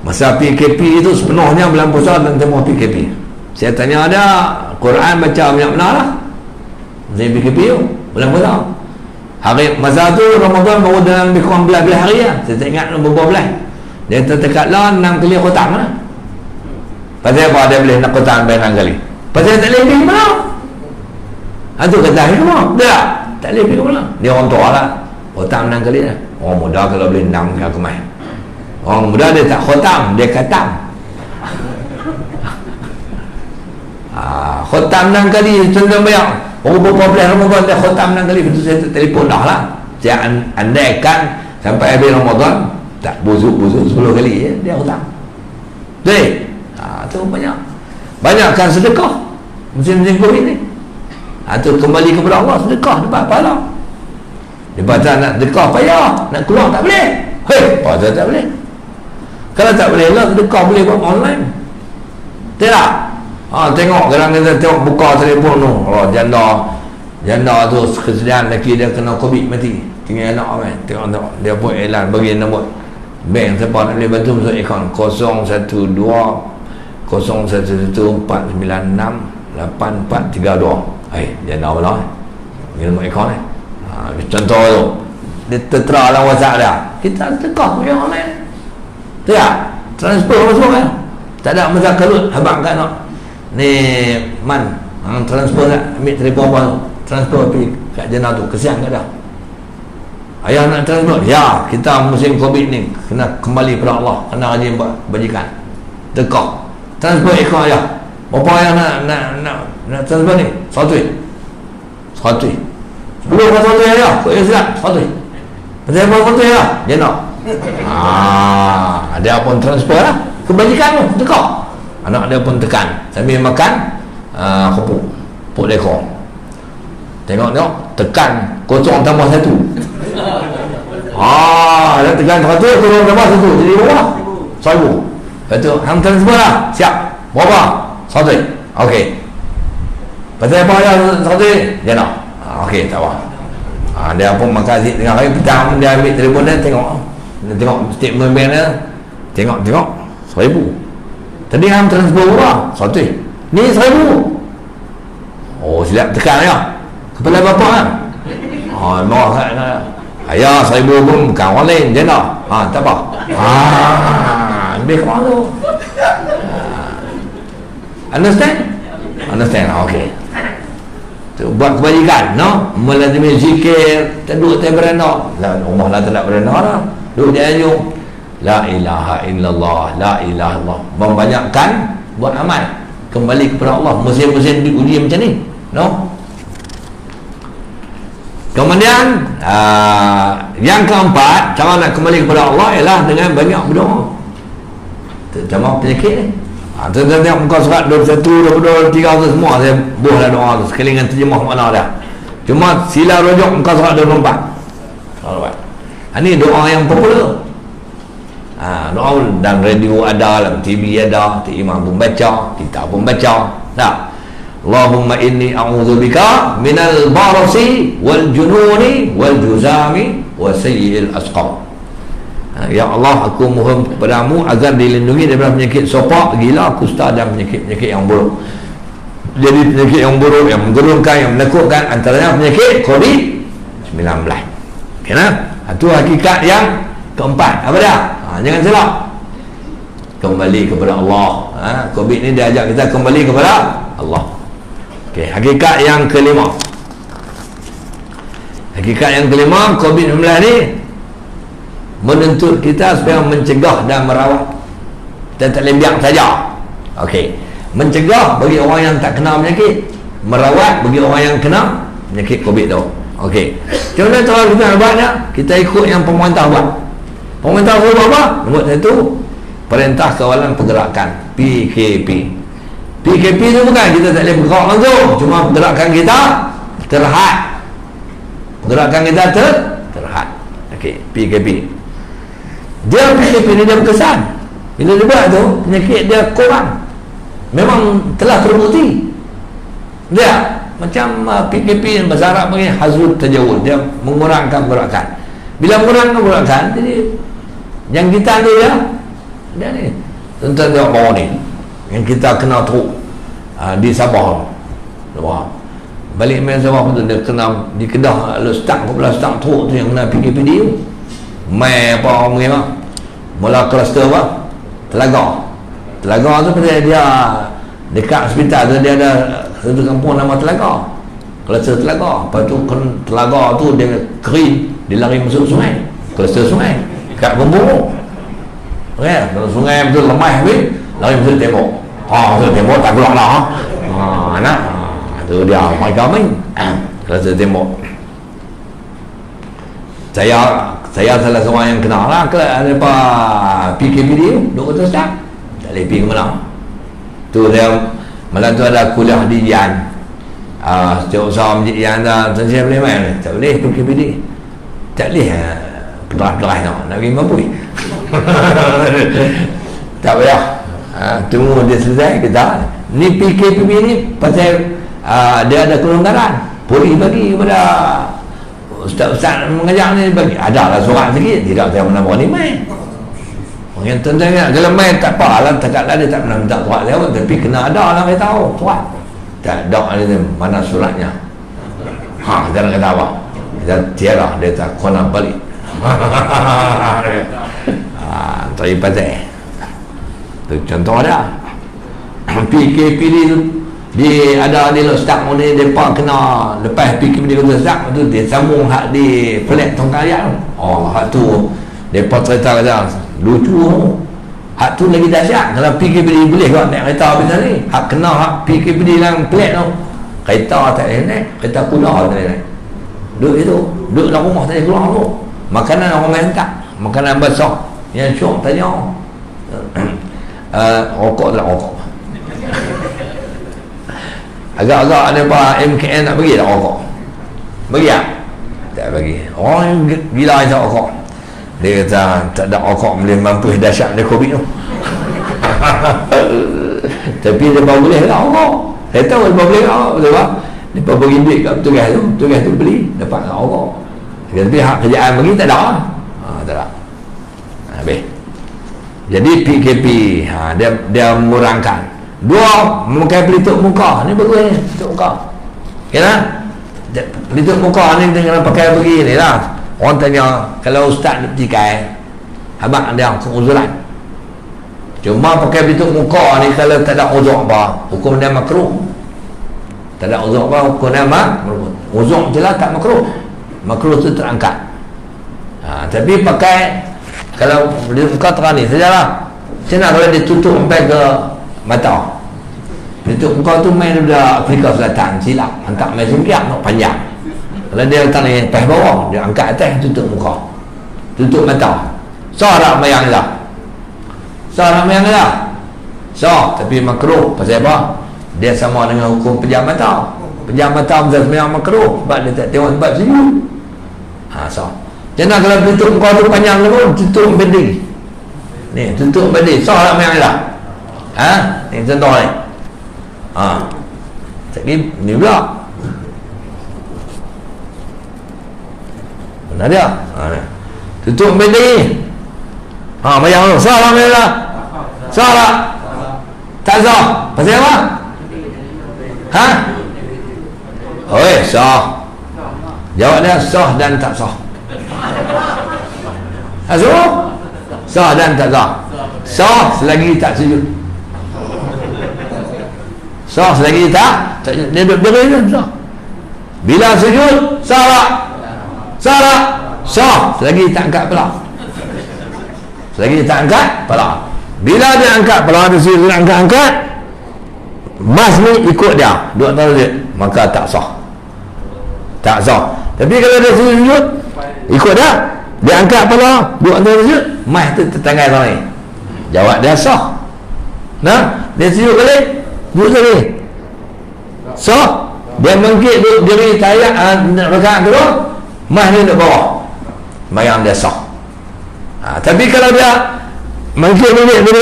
Masa PKP itu sepenuhnya bulan puasa dan temu PKP. Saya tanya ada Quran baca banyak benar lah. Saya PKP tu bulan puasa. Hari masa tu Ramadan baru dalam lebih kurang belas hari lah. Saya tak ingat berapa belas. Dia terdekat lah 6 kali khutang lah. Pasal apa dia boleh nak khutang bayar 6 kali? Pasal tak boleh pergi mana? Itu kata ni semua. Dia tak boleh pergi mana? Dia orang tua lah. Khutang 6 kali lah. Orang muda kalau boleh 6 kali kemai. Orang muda dia tak khotam, dia katam. Khotam 6 kali contoh bayar. Orang berapa belas Ramadan dia khotam 6 kali. Betul saya telefon dah lah. Saya andaikan sampai habis Ramadan tak busuk-busuk 10 kali ya, dia khotam. Betul? Tu banyakkan sedekah musim-musim COVID ni. Tu kembali kepada Allah, sedekah dapat pahala. Dia baca nak sedekah payah, nak keluar tak boleh. Pasal tak boleh. Kalau tak boleh lah, sedekah boleh buat online. Tidak? Tengok kadang kita tengok buka telefon tu. Janda tu kesediaan lelaki dia kena COVID mati. Tinggal anak kan. Tengok dia buat iklan bagi nombor bank siapa nak boleh bantu masuk akaun 012 0114968432. Dia nak apa? Dia nak ikon ni. Contoh tu, dia tertera dalam WhatsApp dia, kita tekah punya online tu ya, transfer masuk kan, tak ada masa kalut abang kat nak ni man transfer tak, ambil telefon apa tu, transfer pergi kat jenah tu, kesian kat dah ayah nak transfer, ya kita musim Covid ni kena kembali kepada Allah, kena rajin bajikan, tekah transfer ikut ayah, berapa ayah nak transfer ni, 100 belum kata tu ya, kau silap satu. Pasal apa tu ya? Dia nak. Dia pun transfer lah. Kebajikan tu, tekak. Anak dia pun tekan sambil makan pok lekor. Tengok, tekan kosong tambah 1. Dia tekan 100 kosong tambah 1. Jadi berapa? 1000. Lepas tu, hang transfer lah. Siap. Berapa? 100. Okey. Pasal apa ya 100? Dia nak. Okey, tak apa. Dia pun makan tengah hari petang, dia ambil telefon dia, tengok statement bank dia, tengok 1000. Tadi hang transfer berapa? 100. Ni 1000. Oh, silap tekan ya. Kepala bapak kan? Mau ayah 1000 pun bukan orang lain, dia nak. Tak apa. Lebih ke mana tu? Understand? Okey. Buat kebajikan, no? Melazimi zikir, duduk tak berenang. Rumah lah tak nak berenang lah. Duduk di anjung. La ilaha illallah, la ilaha illallah. Membanyakkan buat amal. Kembali kepada Allah. Musim-musim diuji macam ni, no? Kemudian yang keempat, cara nak kembali kepada Allah ialah dengan banyak berdoa. Terutama penyakit ni. Tengok muka surat 21, 22, 23 tu semua saya buahlah doa tu sekali dengan terjemah makna dia. Cuma sila rujuk muka surat 24. Ini doa yang popular. Doa dan radio ada, dalam TV ada, imam pun baca, kita pun baca. Tak. Allahumma inni a'udzubika minal barasi wal jununi wal juzami wa sayyi'il asqam. Ya Allah, aku mohon kepadamu agar dilindungi daripada penyakit sopak, gila, kusta dan penyakit-penyakit yang buruk. Jadi penyakit yang buruk, yang menggerunkan, yang menakutkan, antaranya penyakit COVID-19. Kena? Itu hakikat yang keempat. Apa dia? Jangan silap. Kembali kepada Allah. COVID ni dia ajak kita kembali kepada Allah. Okey, hakikat yang kelima. Hakikat yang kelima, COVID-19 ni menuntut kita supaya mencegah dan merawat dan tak lembiak saja. Okey, mencegah bagi orang yang tak kena penyakit, merawat bagi orang yang kena penyakit COVID tu. Okey, macam mana cara kita buatnya? Kita ikut yang pemerintah buat. Pemerintah buat apa? Nombor 1, Perintah Kawalan Pergerakan, PKP. PKP tu bukan kita tak boleh bergerak langsung, cuma pergerakan kita terhad. Pergerakan kita terhad. Okey, PKP. Dia PKP ni dia berkesan. Bila dia buat tu, penyakit dia kurang. Memang telah terbukti. Dia macam PKP bahasa Arab panggil hazrul tajawuz, dia mengurangkan pergerakan. Bila mengurangkan pergerakan, jadi yang kita tu dia ni. Tentang tengok bawah ni, yang kita kena teruk di Sabah. Balik main Sabah tu dia kena di Kedah, lu start 14 start teruk tu yang kena PKP dia. Mai apa orang mengima mula kluster apa Telaga tu pasal dia dekat hospital tu, dia ada satu kampung nama Telaga, kluster Telaga. Lepas tu Telaga tu dia kering, dia lari masuk sungai, kluster sungai kat Bumbu. Okay, kalau sungai betul lemah habis lari masuk tembok. Masuk tembok tak keluar lah. Anak tu dia mai kami kluster tembok. Saya salah seorang yang kenal lah apa PKP dia, doktor Ustaz tak boleh pergi ke mana tu. Dia malam tu ada kuliah di Yan, setiausaha Masjid Yan dah, saya boleh main tak boleh PKP dia, tak boleh keras-keras nak pergi mampu tak payah, tunggu dia selesai. Kita ni PKP ni pasal dia ada kelonggaran, Polri bagi kepada Ustaz mengajar ni bagi, ada lah surat sikit, tidak saya mana bawa ni main. Yang tuan-tuan kalau main tak apa lah, takkanlah dia tak pernah minta tuat dia pun, tapi kena ada lah kita tahu tuat. Tak ada dia mana suratnya. Jangan kata apa. Dia tiara dia tak kena balik. Tak ibadah. Itu contoh dia. PKP tu dia ada di start ni depa kena lepas PKP dia kena start tu dia sambung hak di flat tongkayat tu. Hak tu depa cerita kata lucu. Hak tu lagi dahsyat kalau PKP boleh kau naik kereta habis ni. Hak kena hak PKP dalam flat tu. Kereta tak boleh naik, kereta kuda tak boleh naik. Duduk itu, duduk dalam rumah tak boleh keluar tu. Makanan orang main tak, makanan besar. Yang syok tanya rokok tak rokok. Agak-agak ada apa MKN nak bagi tak rokok? Bagi tak? Tak bagi. Orang yang gila tak rokok. Dia kata tak ada rokok boleh mampu dahsyat dari COVID tu. Tapi dia boleh tak rokok. Saya tahu dia boleh tak rokok. Betul tak? Dia bagi duit kat petugas tu beli dapat tak rokok. Tapi hak kerjaan bagi tak ada. Tak ada. Habis. Jadi PKP dia murangkan. Dua, memakai pelitup muka. Ni bagus ni, pelitup muka. Kena? Pelitup muka ni dengan pakai begini lah. Orang tanya, kalau ustaz nak pakai, abang dia keuzuran. Cuma pakai pelitup muka ni kalau tak ada uzur apa, hukum dia makruh. Tak ada uzur apa, hukum dia makruh. Uzur jelas tak makruh. Makruh tu terangkat. Tapi pakai, kalau pelitup muka terang ni, sajalah. Macam mana kalau dia tutup sampai ke mata? Pelitup muka tu main daripada Afrika Selatan, silap hantar main singkiak nak panjang. Kalau dia letak ni pas bawah, dia angkat atas, tutup muka, tutup mata. Sah tak mayang dia? Sah tak mayang dia? Sah, tapi makruh. Pasal apa? Dia sama dengan hukum pejam mata. Pejam mata masa semayang makruh sebab dia tak tengok sebab senyum. Sah. Jangan kalau pelitup muka tu panjang tu, tutup beding ni, tutup beding. Sah tak mayang dia? Ni contoh ni. Tapi ni pula benar dia. Tutup benda ni. Bayang tu. Sah lah mayang lah. Sah lah. Tak sah. Pasal apa? Sah. Jawab dia sah dan tak sah. Sah dan tak sah. Sah selagi tak sujud. Sah selagi tak dia berdiri sah. Bila sujud sah tak? Sah tak? Sah selagi tak angkat kepala. Selagi tak angkat kepala. Bila dia angkat kepala, dia sujud angkat mas ni ikut dia duduk atas dia, maka tak sah. Tak sah. Tapi kalau dia sujud ikut dia angkat kepala duduk atas dia, mas tu tertanggai tadi. Jawab dia sah. Dia sujud balik, duduk tadi. Sah. Dia bangkit duduk diri tayak rakaat kedua, mas ni duduk bawah, mayang dia sah. Tapi kalau dia bangkit balik diri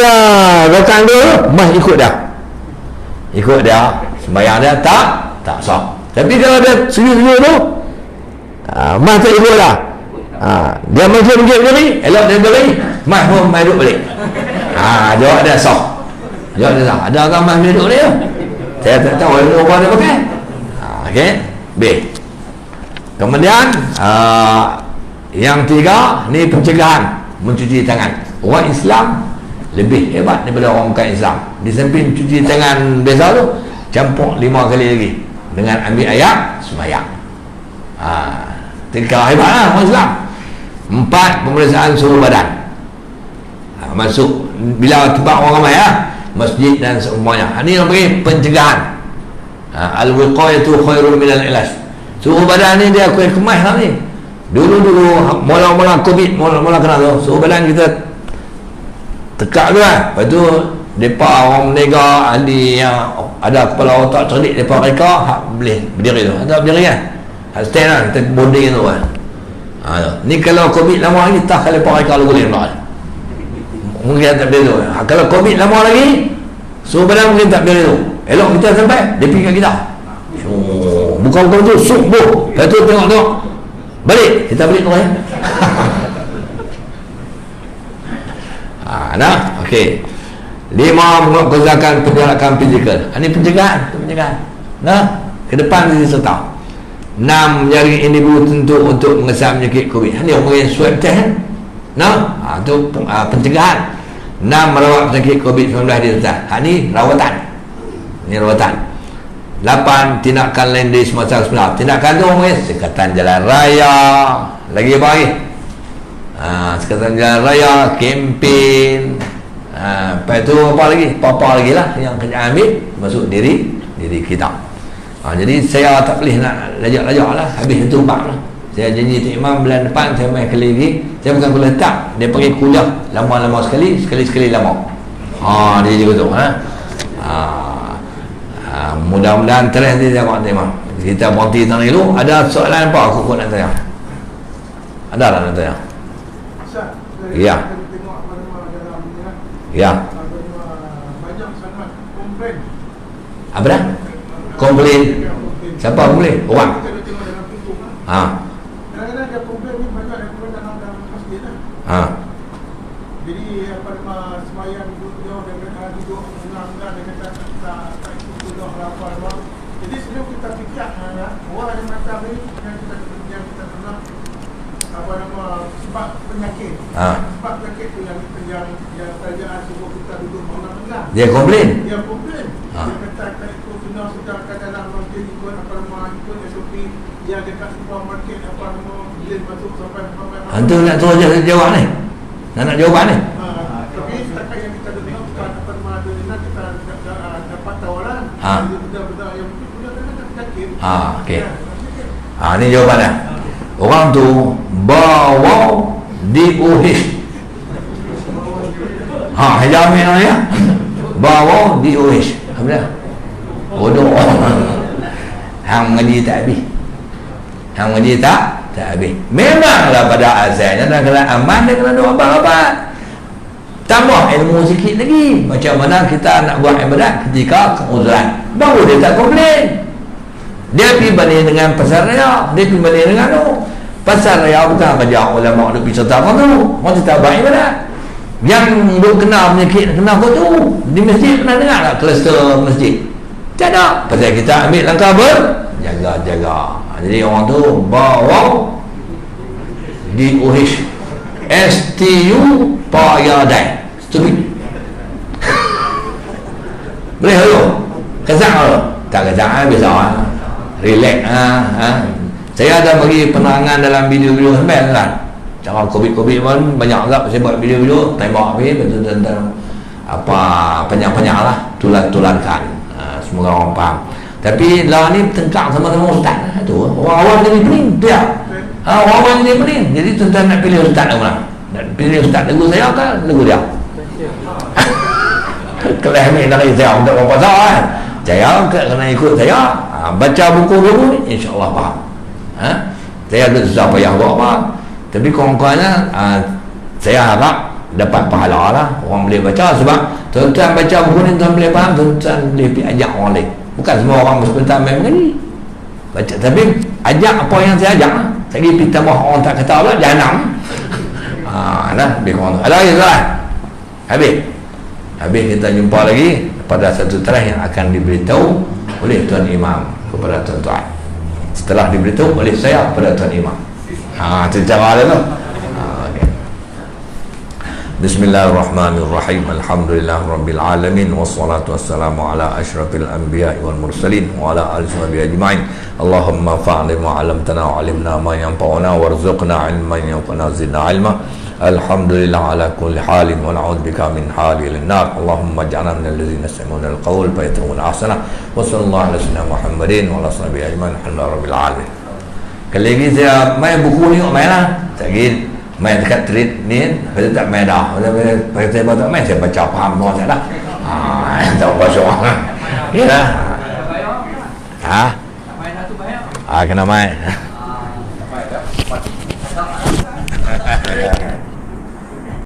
rakaat kedua, mas ikut dia, sembahyang dia tak sah. Tapi kalau dia sujud tu, mas tak ikut dah. Dia bangkit diri, elok dia balik, mas pun mai duduk balik. Jawab dia sah. Jawab dia sah. Ada orang mas duduk dia? Saya tak tahu apa dia pakai. Okey. B. Kemudian yang tiga ni pencegahan mencuci tangan. Orang Islam lebih hebat daripada orang bukan Islam. Di samping cuci tangan biasa tu, campur 5 kali lagi dengan ambil air sembahyang. Tiga hebatlah orang Islam. 4, pemeriksaan suhu badan. Masuk bila tempat orang ramai masjid dan semuanya. Ini yang bagi pencegahan. Al-wiqayatu khairun minal ilaj. Suhu badan ni dia kuih kemas lah ni. Dulu mula-mula COVID, mula-mula kena tu, suhu badan kita tekak tu kan. Lepas tu mereka orang menega ahli yang ada kepala otak cerdik, mereka reka hak boleh berdiri tu. Ada berdiri kan, hak stand lah, kita bonding tu kan. Ni kalau COVID lama lagi tak kalau mereka reka lagu lain pula. Mungkin tak berdiri tu. Kalau COVID lama lagi, suhu badan mungkin tak berdiri tu. Elok kita sampai, dia pergi kat kita. Bukan tu, subuh. Lepas tu tengok balik, kita balik tu Nah, okey. 5, menggunakan penjarakan fizikal. Ini pencegahan. Nah, ke depan dia serta. 6, menjaring individu tentu untuk mengesam penyakit COVID. Ini orang swab test. Nah, itu pencegahan. 6, merawat penyakit COVID-19 di atas. Ini rawatan. 8, tindakan lain di semasa sebenar. Tindakan tu orang sekatan jalan raya. Lagi apa lagi? Sekatan jalan raya, kempen. Lepas tu apa lagi lah yang kena ambil masuk diri kita. Jadi saya tak boleh nak lajak-lajak lah. Habis itu bang lah. Saya janji Tok Imam bulan depan saya main kali lagi. Saya bukan kuliah tak, dia pergi kuliah lama-lama sekali lama. Dia juga tu. Mudah-mudahan terus dia jawab Tok Imam. Kita berhenti tanya dulu. Ada soalan apa aku nak tanya? Ada lah nak tanya? Ya. Ya. Apa dah? Komplain. Siapa komplain? Orang. Kadang-kadang dia komplain ni banyak daripada dalam masjid lah. Jadi semayang duduk dengan duduk enam-enam dengan tak ikut duduk apa. Jadi sebelum kita fikir orang ada macam ni yang kita pernah sebab penyakit. Sebab penyakit tu yang kerajaan suruh kita duduk enam-enam. Dia komplain. Dia kata ikut sunnah sedangkan dalam masjid ikut ikut SOP yang dekat supermarket dia masuk sampai Hantu nak terus jawab ni. Nak jawapan ni. Tapi setakat yang kita dengar bukan kita dapat tawaran. Benda-benda yang mungkin budak-budak penyakit. Okey. Ni jawapan dia. Orang tu bawa DOH. Jamin ya. Bawa DOH. Apa dia? Bodoh. Hang mengaji tak habis. Memanglah pada asalnya dan kalau aman dia kena doa apa-apa. Tambah ilmu sikit lagi. Macam mana kita nak buat ibadat ketika keuzuran. Baru dia tak komplain. Dia pergi banding dengan pasar raya. Dia pergi banding dengan pasar raya bukan kerja ulama duk pergi serta tu. Orang tak baik ibadat. Yang duk kena penyakit kena kau tu di masjid pernah dengar tak kluster masjid? Tak ada. Pasal kita ambil langkah jaga. Jadi orang tu bawa DOH STU payadai stupid. Boleh tu? Kesak tu? Tak kesak biasa relax. Saya ada bagi penerangan dalam video-video sampai kan. Cara COVID pun banyak agak saya buat video-video tembak habis betul tentang apa penyak-penyak lah tulan-tulankan. Semoga orang faham. Tapi lah ni tengkak sama-sama ustaz tu. Orang awam jadi pening dia. Orang awam jadi pening. Jadi tuan-tuan nak pilih ustaz mana? Nak pilih ustaz lagu saya ke lagu dia? Kelah ni dari saya untuk apa pasal saya kena ikut saya. Baca buku dulu ni insya-Allah faham. Saya ada susah payah buat apa. Tapi kurang-kurangnya saya harap dapat pahala lah. Orang boleh baca sebab tuan-tuan baca buku ni tuan boleh faham, tuan boleh pergi ajak orang lain. Bukan semua orang sebentar main mengaji baca, tapi ajak apa yang saya ajak. Saya pergi tambah orang tak kata apa jahanam. Lebih kurang ada lagi soalan? Habis kita jumpa lagi pada satu tarikh yang akan diberitahu oleh Tuan Imam kepada tuan-tuan. Setelah diberitahu oleh saya kepada Tuan Imam. Itu cara dia tu. Bismillahirrahmanirrahim. Alhamdulillahirabbil alamin wassalatu wassalamu ala asyrafil anbiya'i wal mursalin wa ala alihi wa ajma'in. Allahumma fa'alna ma 'allamtana wa 'allimna ma yanfa'una warzuqna 'ilman yanfa'una zidna 'ilma. Alhamdulillah ala kulli halin wa na'udzubika min halil nar. Allahumma ij'alna minal ladzina yastami'una al-qawl fayattabi'una ahsana. Wa sallallahu ala sayyidina Muhammadin wa ala sahbihi ajma'in. Alhamdulillahirabbil alamin. Kali lagi saya main buku ni main lah. Saya main dekat treat ni saya tak main dah. Saya tak main, saya baca faham semua saya dah. Tak apa soal. Ya. Kena main.